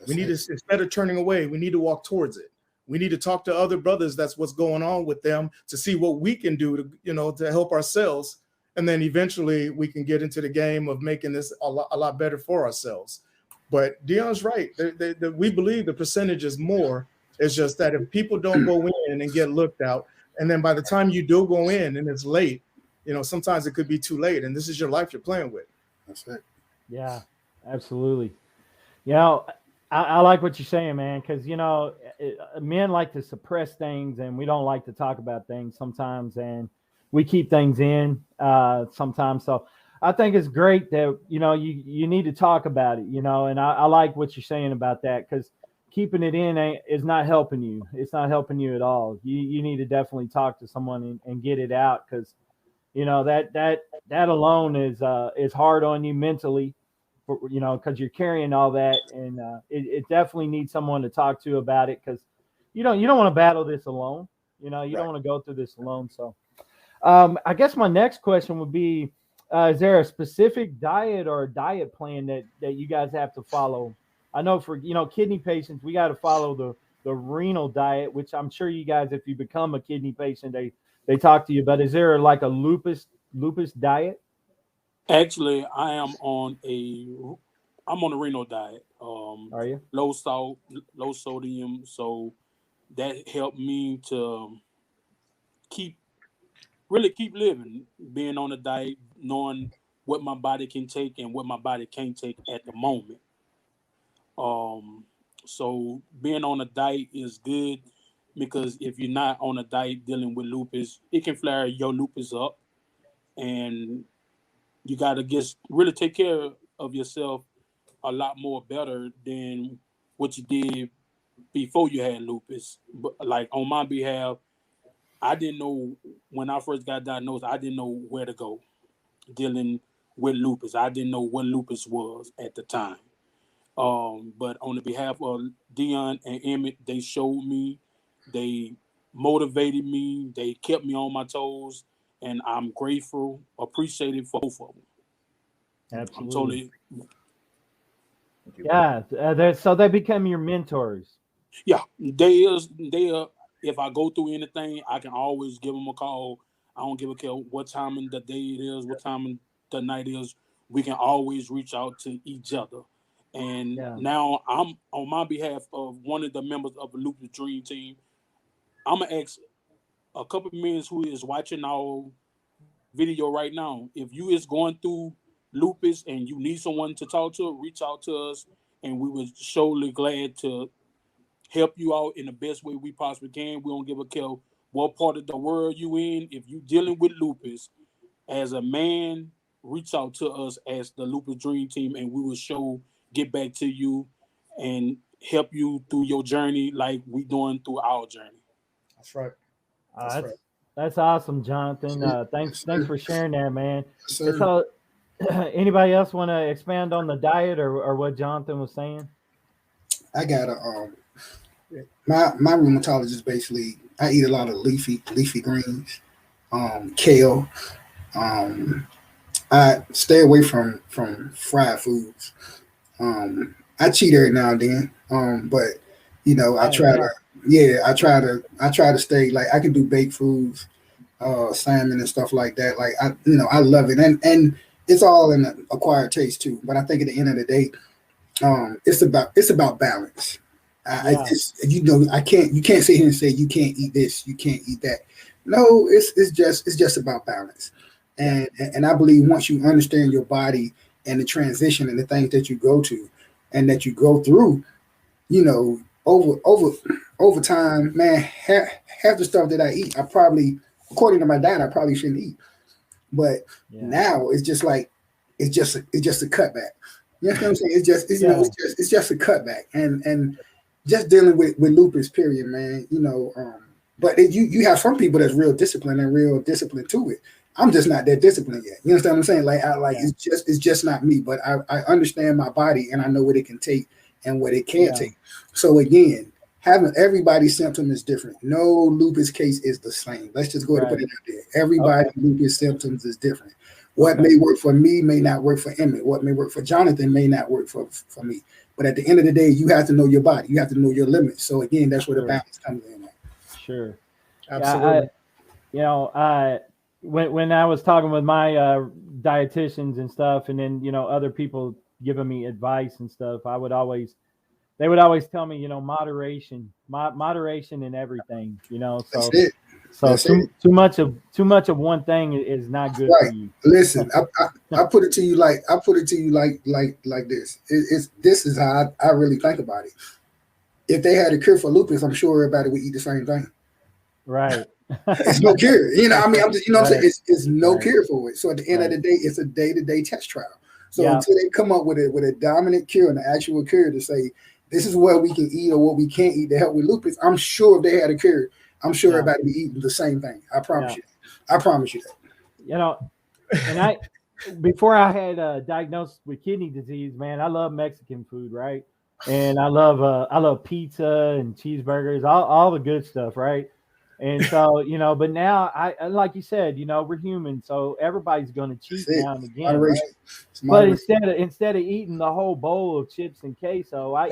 We need to, instead of turning away, we need to walk towards it. We need to talk to other brothers. That's what's going on with them, to see what we can do to, you know, to help ourselves. And then eventually we can get into the game of making this a lot better for ourselves. But Dion's right. We believe the percentage is more. It's just that if people don't go in and get looked out, and then by the time you do go in and it's late, you know, sometimes it could be too late, and this is your life you're playing with. That's it. Yeah, absolutely. You know, I like what you're saying, man, because, you know, men like to suppress things, and we don't like to talk about things sometimes, and we keep things in sometimes. So I think it's great that, you know, you need to talk about it, you know, and I like what you're saying about that, because keeping it in is not helping you. It's not helping you at all. You need to definitely talk to someone and get it out, because, you know, that alone is hard on you mentally, you know, because you're carrying all that, and it definitely needs someone to talk to about it, because you don't want to battle this alone. You know, you don't want to go through this alone. So I guess my next question would be, is there a specific diet or a diet plan that you guys have to follow? I know for, you know, kidney patients, we got to follow the renal diet, which I'm sure you guys, if you become a kidney patient, they talk to you. But is there like a lupus diet? Actually, I'm on a renal diet. Are you? Low salt, low sodium. So that helped me to keep living, being on a diet, knowing what my body can take and what my body can't take at the moment. So being on a diet is good, because if you're not on a diet dealing with lupus, it can flare your lupus up, and you got to just really take care of yourself a lot more better than what you did before you had lupus. But like on my behalf, I didn't know, when I first got diagnosed, I didn't know where to go dealing with lupus. I didn't know what lupus was at the time. But on the behalf of Dion and Emmett, they showed me, they motivated me, they kept me on my toes, and I'm grateful, appreciative for both of them. Absolutely. I'm totally. Yeah. So they become your mentors. Yeah, they are. If I go through anything, I can always give them a call. I don't give a care what time in the day it is, what time in the night is. We can always reach out to each other. And now I'm on my behalf of one of the members of the Lupus Dream Team. I'm gonna ask a couple of men who is watching our video right now. If you is going through lupus and you need someone to talk to, reach out to us, and we would surely glad to help you out in the best way we possibly can. We don't give a care what part of the world you in. If you dealing with lupus, as a man, reach out to us as the Lupus Dream Team, and we will get back to you and help you through your journey like we doing through our journey. That's right. That's awesome, Jonathan. Thanks for sharing that, man. Sir. So, anybody else want to expand on the diet or what Jonathan was saying? I got my rheumatologist basically. I eat a lot of leafy greens, kale. I stay away from fried foods. I cheat every now and then, but you know, I try to stay, like, I can do baked foods, salmon and stuff like that. Like, I love it, and it's all in an acquired taste too. But I think at the end of the day, it's about balance. You can't sit here and say you can't eat this, you can't eat that. No, it's just about balance. And I believe once you understand your body and the transition and the things that you go to and that you go through, you know, over time, man, half the stuff that I eat, I probably, according to my diet, I probably shouldn't eat. But now it's just like it's just a cutback. You know what I'm saying? It's just a cutback, and just dealing with lupus, period, man. You know, but you have some people that's real disciplined to it. I'm just not that disciplined yet. You understand what I'm saying? Like, it's just not me. But I understand my body, and I know what it can take and what it can't take. So again, having everybody's symptom is different. No lupus case is the same. Let's just go ahead and put it out there. Everybody's lupus symptoms is different. What may work for me may not work for Emmett. What may work for Jonathan may not work for me. But at the end of the day, you have to know your body. You have to know your limits. So again, that's where the balance comes in. Sure. Absolutely. When I was talking with my dietitians and stuff, and then, you know, other people giving me advice and stuff, they would always tell me, you know, moderation in everything, you know. So that's it. So too much of one thing is not good for you. Listen, I put it to you like this. This is how I really think about it. If they had a cure for lupus, I'm sure everybody would eat the same thing. Right. It's no cure. You know, I mean, I'm just, you know what I'm saying? It's no cure for it. So at the end of the day, it's a day-to-day test trial. So until they come up with a dominant cure and an actual cure to say this is what we can eat or what we can't eat to help with lupus, I'm sure if they had a cure, I'm sure everybody would be eating the same thing. I promise you. I promise you that. You know, and before I had diagnosed with kidney disease, man, I love Mexican food, right? And I love pizza and cheeseburgers, all the good stuff, right? And so, you know, but now I like you said, you know, we're human, so everybody's going to cheat now and again. Right? But instead of eating the whole bowl of chips and queso, I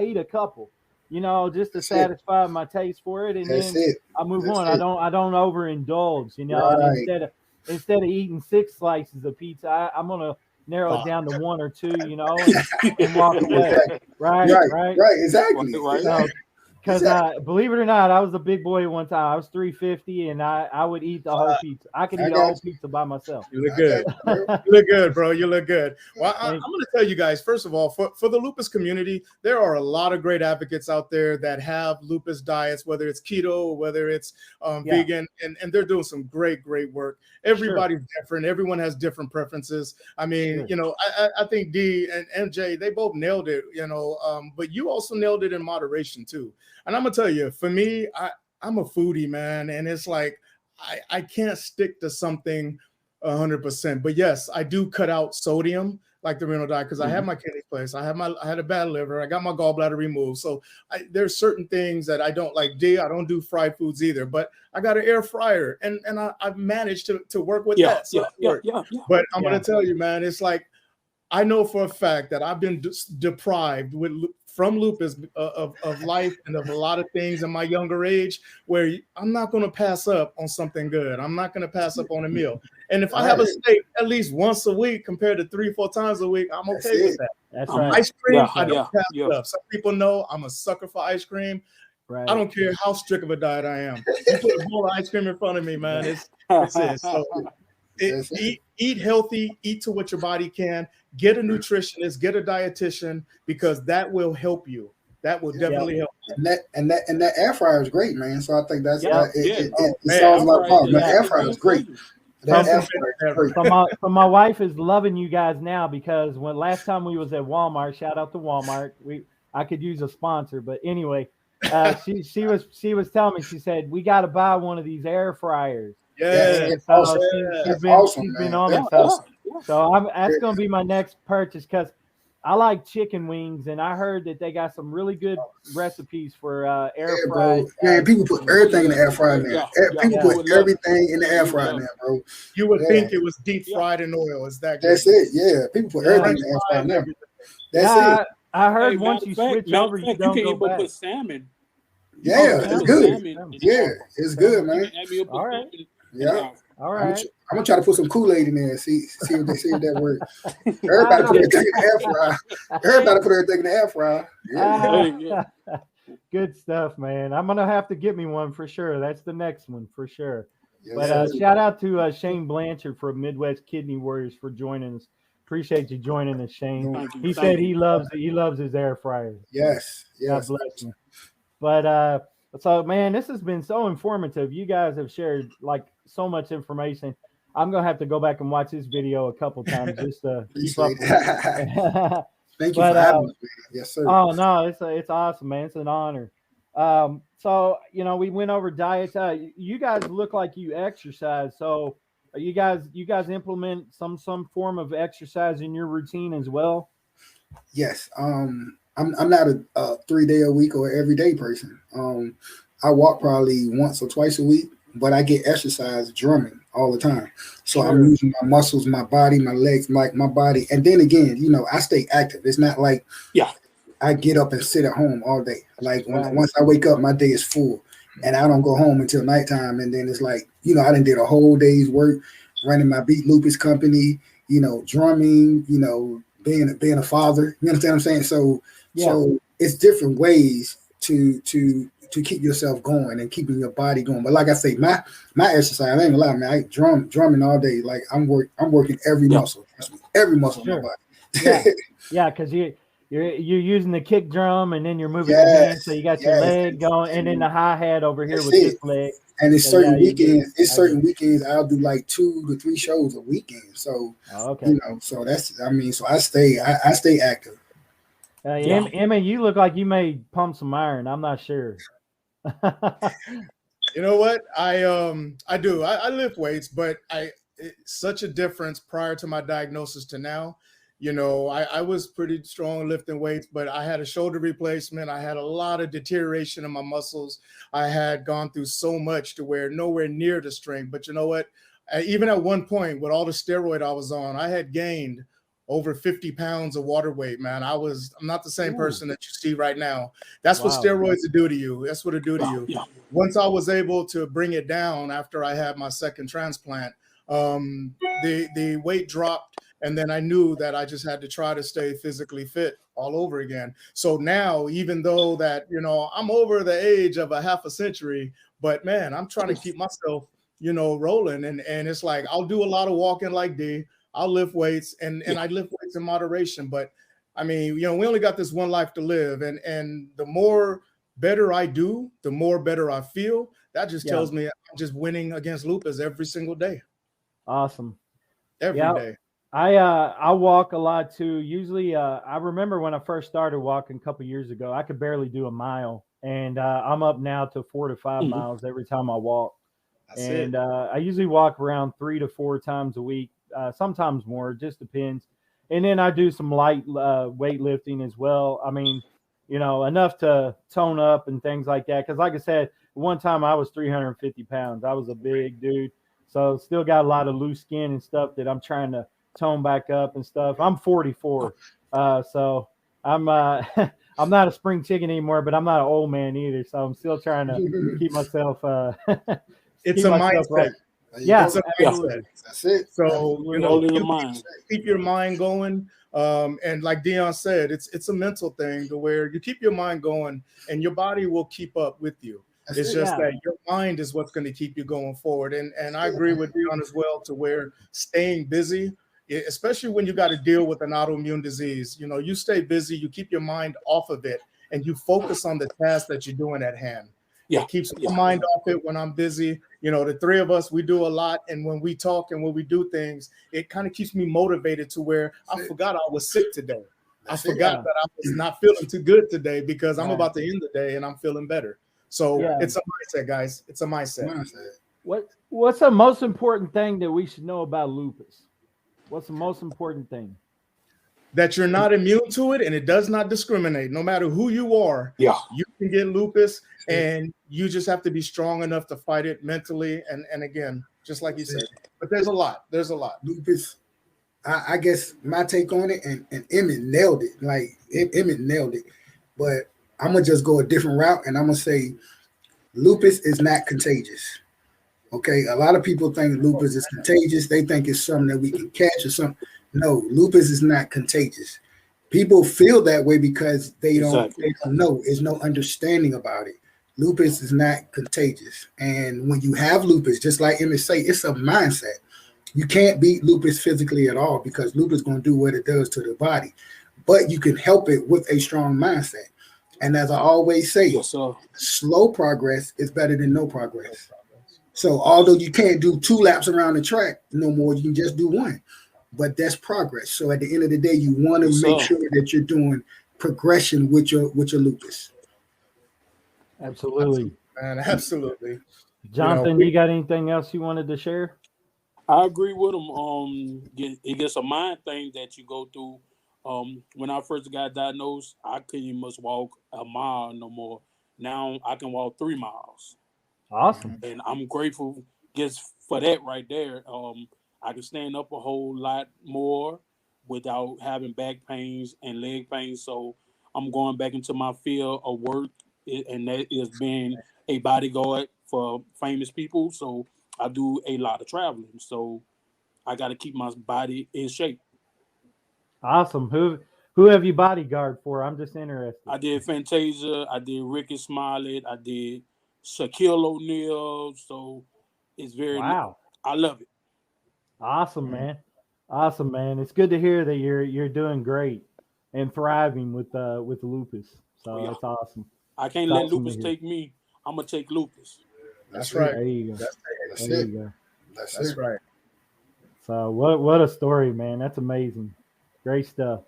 eat a couple, you know, just to satisfy my taste for it, and then I move on. I don't overindulge, you know. Right. Instead of eating 6 slices of pizza, I'm gonna narrow it down to 1 or 2, you know, and walk away. Right, exactly. Because believe it or not, I was a big boy at one time. I was 350, and I would eat the whole pizza. I could eat a whole pizza by myself. You look good. You look good, bro. You look good. Well, I'm going to tell you guys, first of all, for the lupus community, there are a lot of great advocates out there that have lupus diets, whether it's keto or whether it's vegan, and they're doing some great work. Everybody's different. Everyone has different preferences. I mean, you know, I think D and MJ, they both nailed it, you know, but you also nailed it in moderation too. And I'm gonna tell you, for me, I'm a foodie, man, and it's like I can't stick to something 100%. But yes, I do cut out sodium like the renal diet because I had my kidney placed. I had a bad liver. I got my gallbladder removed. So there's certain things that I don't like. I don't do fried foods either. But I got an air fryer, and I've managed to work with that. So But I'm gonna tell you, man, it's like I know for a fact that I've been deprived from lupus of life and of a lot of things in my younger age, where I'm not going to pass up on something good. I'm not going to pass up on a meal. And if I have a steak at least once a week compared to 3-4 times a week, I'm okay with that. That's right. Ice cream, I don't pass it up. Some people know I'm a sucker for ice cream. Right. I don't care how strict of a diet I am. You put a bowl of ice cream in front of me, man. It's it. So eat healthy, eat to what your body can. Get a nutritionist, get a dietitian, because that will help you. That will definitely help. And that air fryer is great, man. So I think that's why it sounds like fun. The air fryer is great. So my wife is loving you guys now because when last time we was at Walmart, shout out to Walmart, I could use a sponsor, but anyway, she was telling me, she said we got to buy one of these air fryers. Yeah, so she's been on it. So that's gonna be my next purchase because I like chicken wings, and I heard that they got some really good recipes for air fried. Man, people put everything in the air fryer now. People put everything in the air fryer now, bro. You would think it was deep fried in oil. Is that good? That's it. Yeah, people put everything in the air fryer now. That's it. I heard once you switch over, you don't go back. Put salmon. Yeah, it's good. Yeah, it's good, man. All right. Yeah. All right. I'm gonna try to put some Kool-Aid in there and see if that works. Everybody put everything in the air fryer. Everybody put everything in the air fryer. Yeah. Good stuff, man. I'm gonna have to get me one for sure. That's the next one for sure. Yes, but shout out to Shane Blanchard from Midwest Kidney Warriors for joining us. Appreciate you joining us, Shane. He said he loves his air fryer. Yes. God bless him. But so man, this has been so informative. You guys have shared like so much information. I'm gonna have to go back and watch this video a couple times just to keep up with it. Thank you for having me. Yes, sir. Oh no, it's awesome, man. It's an honor. So we went over diets. You guys look like you exercise. So you guys implement some form of exercise in your routine as well? Yes. I'm not a 3-day-a-week or everyday person. I walk probably once or twice a week, but I get exercise drumming all the time. So I'm using my muscles, my body, my legs, my body. And then again, I stay active. It's not like I get up and sit at home all day. Like once I wake up, my day is full and I don't go home until nighttime. And then it's like, I done did a whole day's work running my Beat Lupus company, drumming, being a father. You understand what I'm saying? So it's different ways to keep yourself going and keeping your body going. But like I say, my exercise, I ain't gonna lie, man. I drumming all day. Like I'm working every muscle, every muscle in my body. Because you're using the kick drum and then you're moving your hands, so you got your leg going, and then the hi-hat over here with this leg. And it's certain weekends. Certain weekends I'll do like 2 to 3 shows a weekend. So so that's so I stay active. Emma, you look like you may pump some iron. I'm not sure. You know what? I do. I lift weights, but it's such a difference prior to my diagnosis to now. I was pretty strong lifting weights, but I had a shoulder replacement. I had a lot of deterioration in my muscles. I had gone through so much to where nowhere near the strength. But you know what? Even at one point with all the steroid I was on, I had gained over 50 pounds of water weight, man. I'm not the same person that you see right now. That's what steroids do to you. That's what it do to you. Yeah. Once I was able to bring it down after I had my second transplant, the weight dropped, and then I knew that I just had to try to stay physically fit all over again. So now, even though that, I'm over the age of a half a century, but man, I'm trying to keep myself, rolling. And it's like, I'll do a lot of walking like D. I'll lift weights and I lift weights in moderation. But we only got this one life to live. And the more better I do, the more better I feel. That just tells me I'm just winning against lupus every single day. Awesome. Every day. I walk a lot too. Usually I remember when I first started walking a couple years ago, I could barely do a mile. And I'm up now to 4 to 5 miles every time I walk. I usually walk around 3 to 4 times a week. Sometimes more, it just depends. And then I do some light weightlifting as well. Enough to tone up and things like that. Because like I said, one time I was 350 pounds. I was a big dude. So still got a lot of loose skin and stuff that I'm trying to tone back up and stuff. I'm 44. So I'm I'm not a spring chicken anymore, but I'm not an old man either. So I'm still trying to keep myself it's a mindset. Right. Yeah, it's a mindset. That's it. So keep your mind going. And like Dion said, it's a mental thing to where you keep your mind going and your body will keep up with you. It's just that your mind is what's going to keep you going forward. And I agree with Dion as well, to where staying busy, especially when you got to deal with an autoimmune disease, you stay busy, you keep your mind off of it, and you focus on the task that you're doing at hand. Yeah. It keeps my mind off it when I'm busy. You know, the three of us, we do a lot. And when we talk and when we do things, it kind of keeps me motivated to where I forgot I was sick today. I forgot that I was not feeling too good today because I'm about to end the day and I'm feeling better. So it's a mindset, guys. It's a mindset. What's the most important thing that we should know about lupus? What's the most important thing? That you're not immune to it, and it does not discriminate. No matter who you are, you can get lupus, and you just have to be strong enough to fight it mentally. And again, just like you said, but there's a lot. There's a lot. Lupus, I guess my take on it, and Emmett nailed it. Like Emmett nailed it. But I'm gonna just go a different route, and I'm gonna say lupus is not contagious. Okay, a lot of people think lupus is contagious. They think it's something that we can catch or something. No, lupus is not contagious. People feel that way because they don't know. There's no understanding about it. Lupus is not contagious. And when you have lupus, just like Emmett say, it's a mindset. You can't beat lupus physically at all because lupus is going to do what it does to the body. But you can help it with a strong mindset. And as I always say, slow progress is better than no progress. So although you can't do 2 laps around the track no more, you can just do 1. But that's progress. So at the end of the day, you want to make sure that you're doing progression with your lupus. Absolutely. Man, absolutely. Jonathan, you got anything else you wanted to share? I agree with him. It gets a mind thing that you go through. When I first got diagnosed, I couldn't even walk a mile no more. Now I can walk 3 miles. Awesome. And I'm grateful just for that right there. I can stand up a whole lot more without having back pains and leg pains. So I'm going back into my field of work, and that is being a bodyguard for famous people. So I do a lot of traveling. So I got to keep my body in shape. Awesome. Who have you bodyguard for? I'm just interested. I did Fantasia. I did Ricky Smollett. I did Shaquille O'Neal. So it's very. Wow. I love it. Awesome, man. Awesome, man. It's good to hear that you're doing great and thriving with lupus. So that's awesome. I can't let lupus take me. I'm gonna take lupus. That's right. There you go. That's right. So what a story, man. That's amazing. Great stuff.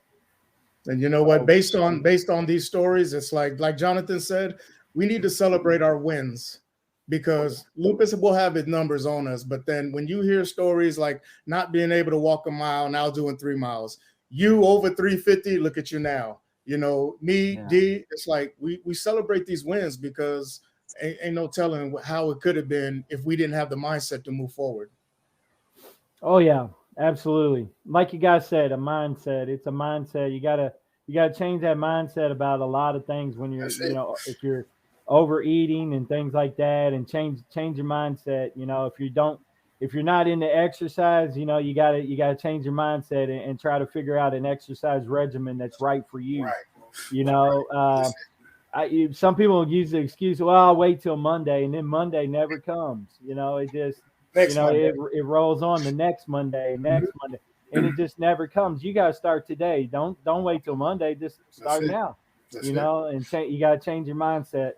And you know what? Based on these stories, it's like Jonathan said, we need to celebrate our wins. Because lupus will have its numbers on us. But then when you hear stories like not being able to walk a mile, now doing 3 miles, you over 350, look at you now. You know, me, D, it's like we celebrate these wins because ain't no telling how it could have been if we didn't have the mindset to move forward. Oh, yeah, absolutely. Like you guys said, a mindset. It's a mindset. You gotta change that mindset about a lot of things when you're, if you're overeating and things like that, and change your mindset. If you're not into exercise, you gotta change your mindset and try to figure out an exercise regimen that's right for you. Right. Some people use the excuse, well, I'll wait till Monday, and then Monday never comes. It just it rolls on the next Monday, and it just never comes. You gotta start today. Don't wait till Monday. Just start now. You got to change your mindset.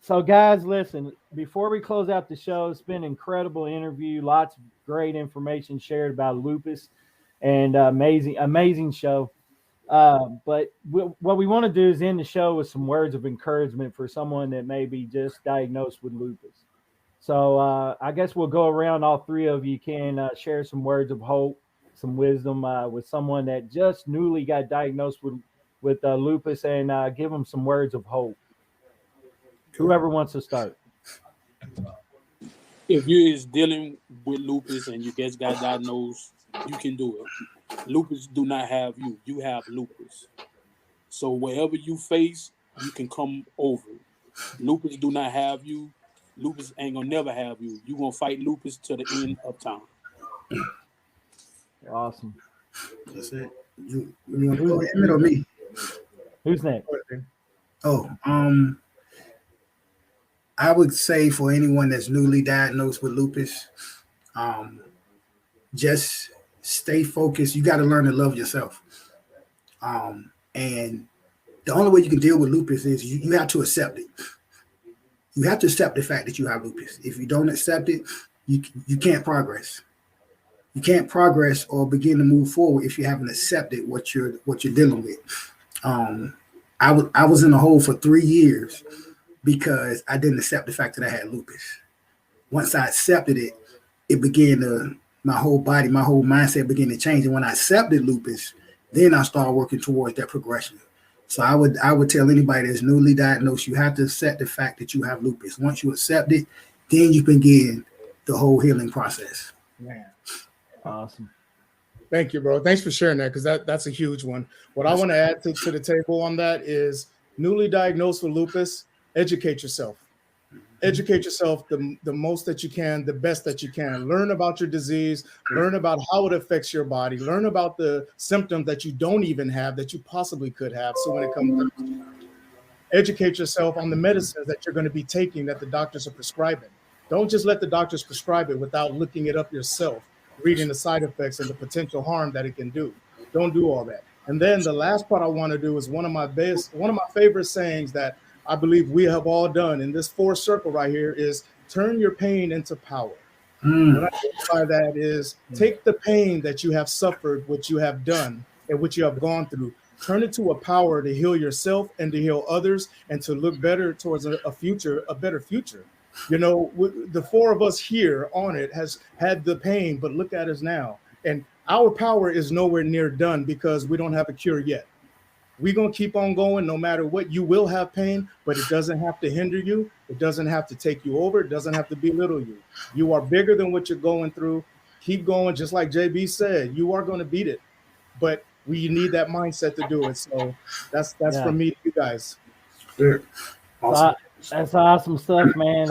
So guys, listen, before we close out the show, it's been an incredible interview. Lots of great information shared about lupus, and amazing show. But what we want to do is end the show with some words of encouragement for someone that may be just diagnosed with lupus. So I guess we'll go around. All 3 of you can share some words of hope, some wisdom with someone that just newly got diagnosed with lupus, and give them some words of hope. Whoever wants to start. If you is dealing with lupus and you just got diagnosed, you can do it. Lupus do not have you. You have lupus. So wherever you face, you can come over it. Lupus do not have you. Lupus ain't gonna never have you. You gonna fight lupus to the end of time. Awesome. That's it. You want to go Emmett or me? Who's next? Oh, I would say for anyone that's newly diagnosed with lupus, just stay focused. You got to learn to love yourself. And the only way you can deal with lupus is you have to accept it. You have to accept the fact that you have lupus. If you don't accept it, you can't progress. You can't progress or begin to move forward if you haven't accepted what you're dealing with. I was in a hole for 3 years because I didn't accept the fact that I had lupus. Once I accepted it, it began to, my whole body, my whole mindset began to change. And when I accepted lupus, then I started working towards that progression. So I would tell anybody that's newly diagnosed, you have to accept the fact that you have lupus. Once you accept it, then you begin the whole healing process. Man, awesome. Thank you, bro. Thanks for sharing that, because that's a huge one. What I want to add to the table on that is newly diagnosed with lupus, educate yourself. Educate yourself the most that you can, the best that you can. Learn about your disease, learn about how it affects your body, learn about the symptoms that you don't even have that you possibly could have. So when it comes to educate yourself on the medicines that you're going to be taking that the doctors are prescribing. Don't just let the doctors prescribe it without looking it up yourself, reading the side effects and the potential harm that it can do. Don't do all that. And then the last part I want to do is one of my favorite sayings that I believe we have all done in this 4th circle right here is turn your pain into power. What I mean by that is take the pain that you have suffered, what you have done, and what you have gone through, turn it to a power to heal yourself and to heal others and to look better towards a better future. You know, the 4 of us here on it has had the pain, but look at us now. And our power is nowhere near done because we don't have a cure yet. We're going to keep on going no matter what. You will have pain, but it doesn't have to hinder you. It doesn't have to take you over. It doesn't have to belittle you. You are bigger than what you're going through. Keep going. Just like JB said, you are going to beat it, but we need that mindset to do it. So that's from me to you guys. Sure. Awesome. That's awesome stuff, man.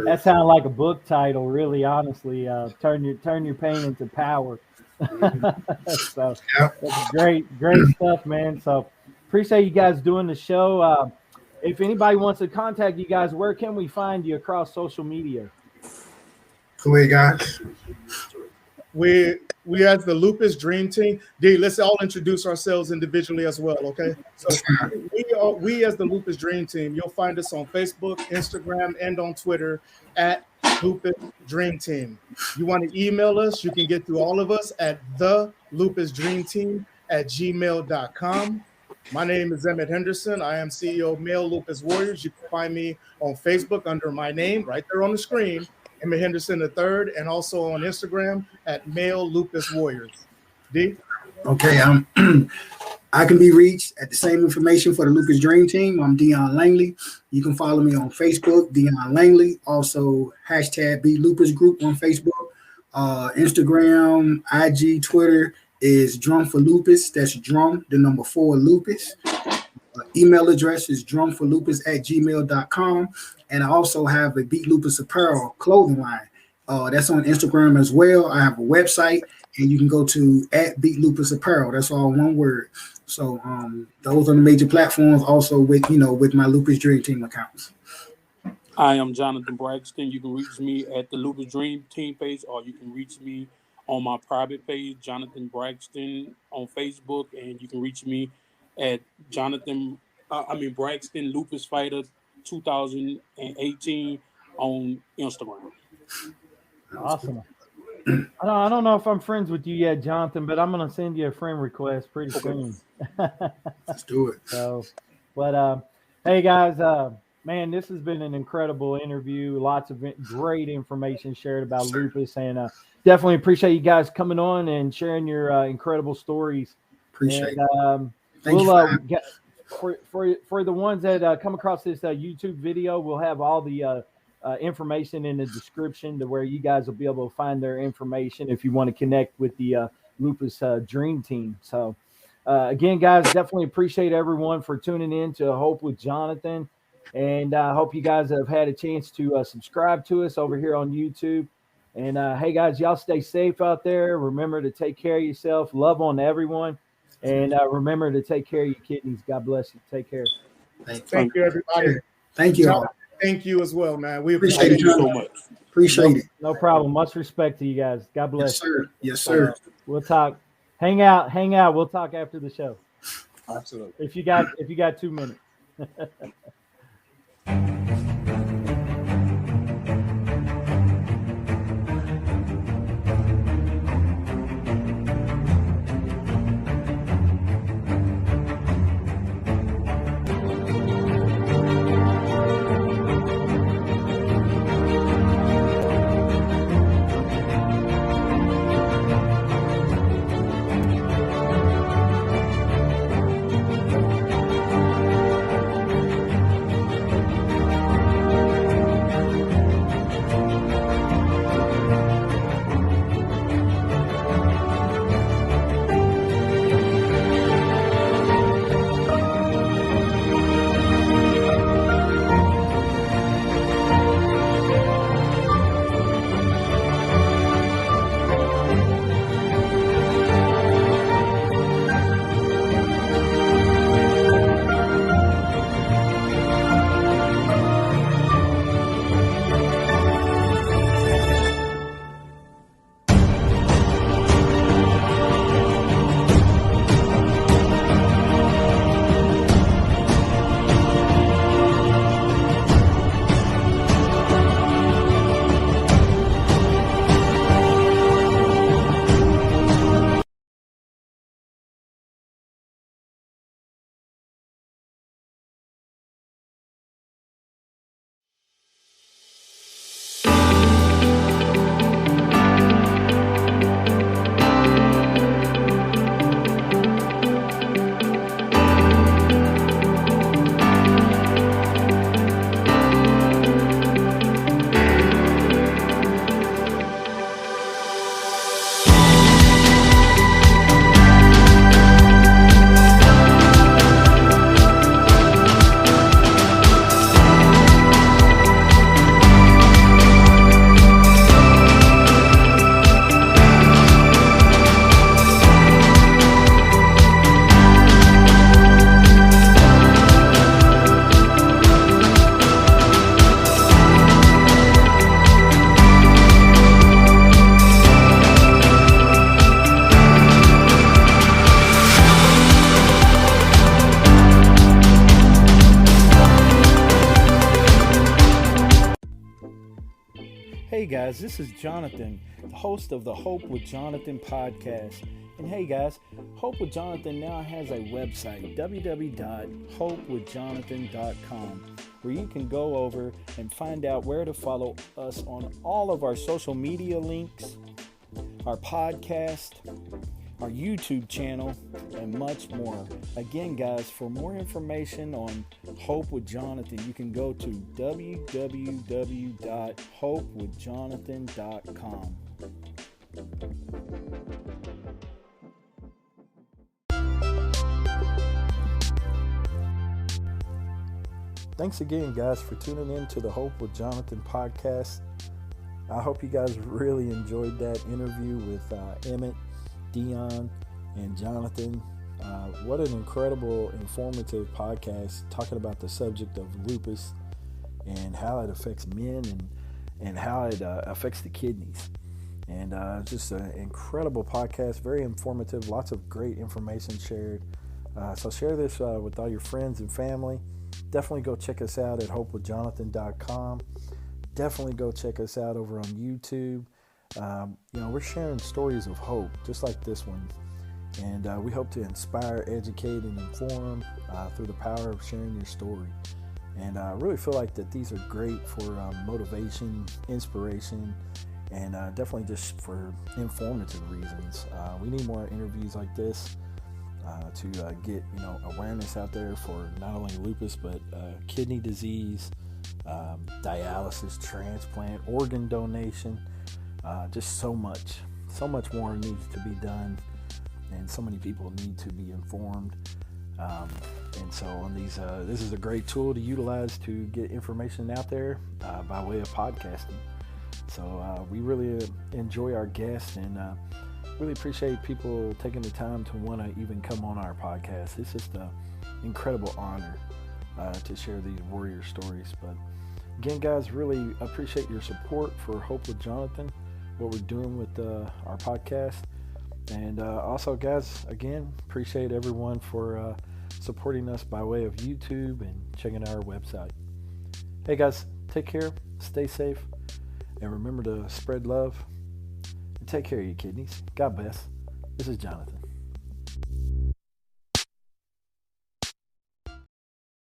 That sounds like a book title, really, honestly. Turn your pain into power. So that's great stuff, man. So appreciate you guys doing the show. If anybody wants to contact you guys, where can we find you across social media? Go ahead, guys. We as the Lupus Dream Team. D, let's all introduce ourselves individually as well, okay? So we as the Lupus Dream Team, you'll find us on Facebook, Instagram, and on Twitter at Lupus Dream Team. You want to email us, you can get through all of us at thelupusdreamteam@gmail.com. My name is Emmett Henderson. I am CEO of Male Lupus Warriors. You can find me on Facebook under my name right there on the screen, Emmett Henderson III, and also on Instagram at Male Lupus Warriors. D? Okay, I can be reached at the same information for the Lupus Dream Team. I'm Dion Langley. You can follow me on Facebook, Dion Langley. Also, #BeatLupus Group on Facebook. Instagram, IG, Twitter is Drum for Lupus. That's Drum, the number 4 Lupus. Email address is drumforlupus@gmail.com. And I also have a Beat Lupus apparel clothing line. That's on Instagram as well. I have a website, and you can go to @Beat Lupus Apparel. That's all one word. So those are the major platforms. Also with my Lupus Dream Team accounts. I am Jonathan Braxton. You can reach me at the Lupus Dream Team page, or you can reach me on my private page, Jonathan Braxton, on Facebook, and you can reach me at Braxton Lupus Fighter 2018 on Instagram. Awesome. I don't know if I'm friends with you yet, Jonathan, but I'm gonna send you a friend request pretty soon. Let's do it. So, but hey guys, man, this has been an incredible interview. Lots of great information shared about lupus, and definitely appreciate you guys coming on and sharing your incredible stories. Appreciate it. For the ones that come across this YouTube video, we'll have all the information in the description to where you guys will be able to find their information if you want to connect with the Lupus Dream Team. So again, guys, definitely appreciate everyone for tuning in to Hope with Jonathan, and I hope you guys have had a chance to subscribe to us over here on YouTube. And hey guys, y'all stay safe out there. Remember to take care of yourself, love on everyone, and remember to take care of your kidneys. God bless you. Take care. Thank you, everybody. Thank you all. Thank you as well, man. We appreciate you so much. Appreciate it. No problem. Much respect to you guys. God bless. Yes, sir. Yes, sir. We'll talk. Hang out. We'll talk after the show. Absolutely. If you got 2 minutes. Hey guys, this is Jonathan, the host of the Hope with Jonathan podcast. And hey guys, Hope with Jonathan now has a website, www.hopewithjonathan.com, where you can go over and find out where to follow us on all of our social media links, our podcast, our YouTube channel, and much more. Again, guys, for more information on Hope with Jonathan, you can go to www.hopewithjonathan.com. Thanks again, guys, for tuning in to the Hope with Jonathan podcast. I hope you guys really enjoyed that interview with Emmett, Dion, and Jonathan. What an incredible, informative podcast talking about the subject of lupus and how it affects men and how it affects the kidneys. And just an incredible podcast, very informative, lots of great information shared. So share this with all your friends and family. Definitely go check us out at hopewithjonathan.com. Definitely go check us out over on YouTube. We're sharing stories of hope, just like this one. And we hope to inspire, educate, and inform through the power of sharing your story. And I really feel like that these are great for motivation, inspiration, and definitely just for informative reasons. We need more interviews like this to get awareness out there for not only lupus, but kidney disease, dialysis, transplant, organ donation. Just so much more needs to be done, and so many people need to be informed. And so on these, this is a great tool to utilize to get information out there by way of podcasting. So we really enjoy our guests and really appreciate people taking the time to want to even come on our podcast. It's just an incredible honor to share these warrior stories. But again, guys, really appreciate your support for Hope with Jonathan, what we're doing with our podcast. And also, guys, again, appreciate everyone for supporting us by way of YouTube and checking out our website. Hey guys, take care, stay safe, and remember to spread love and take care of your kidneys. God bless. This is Jonathan.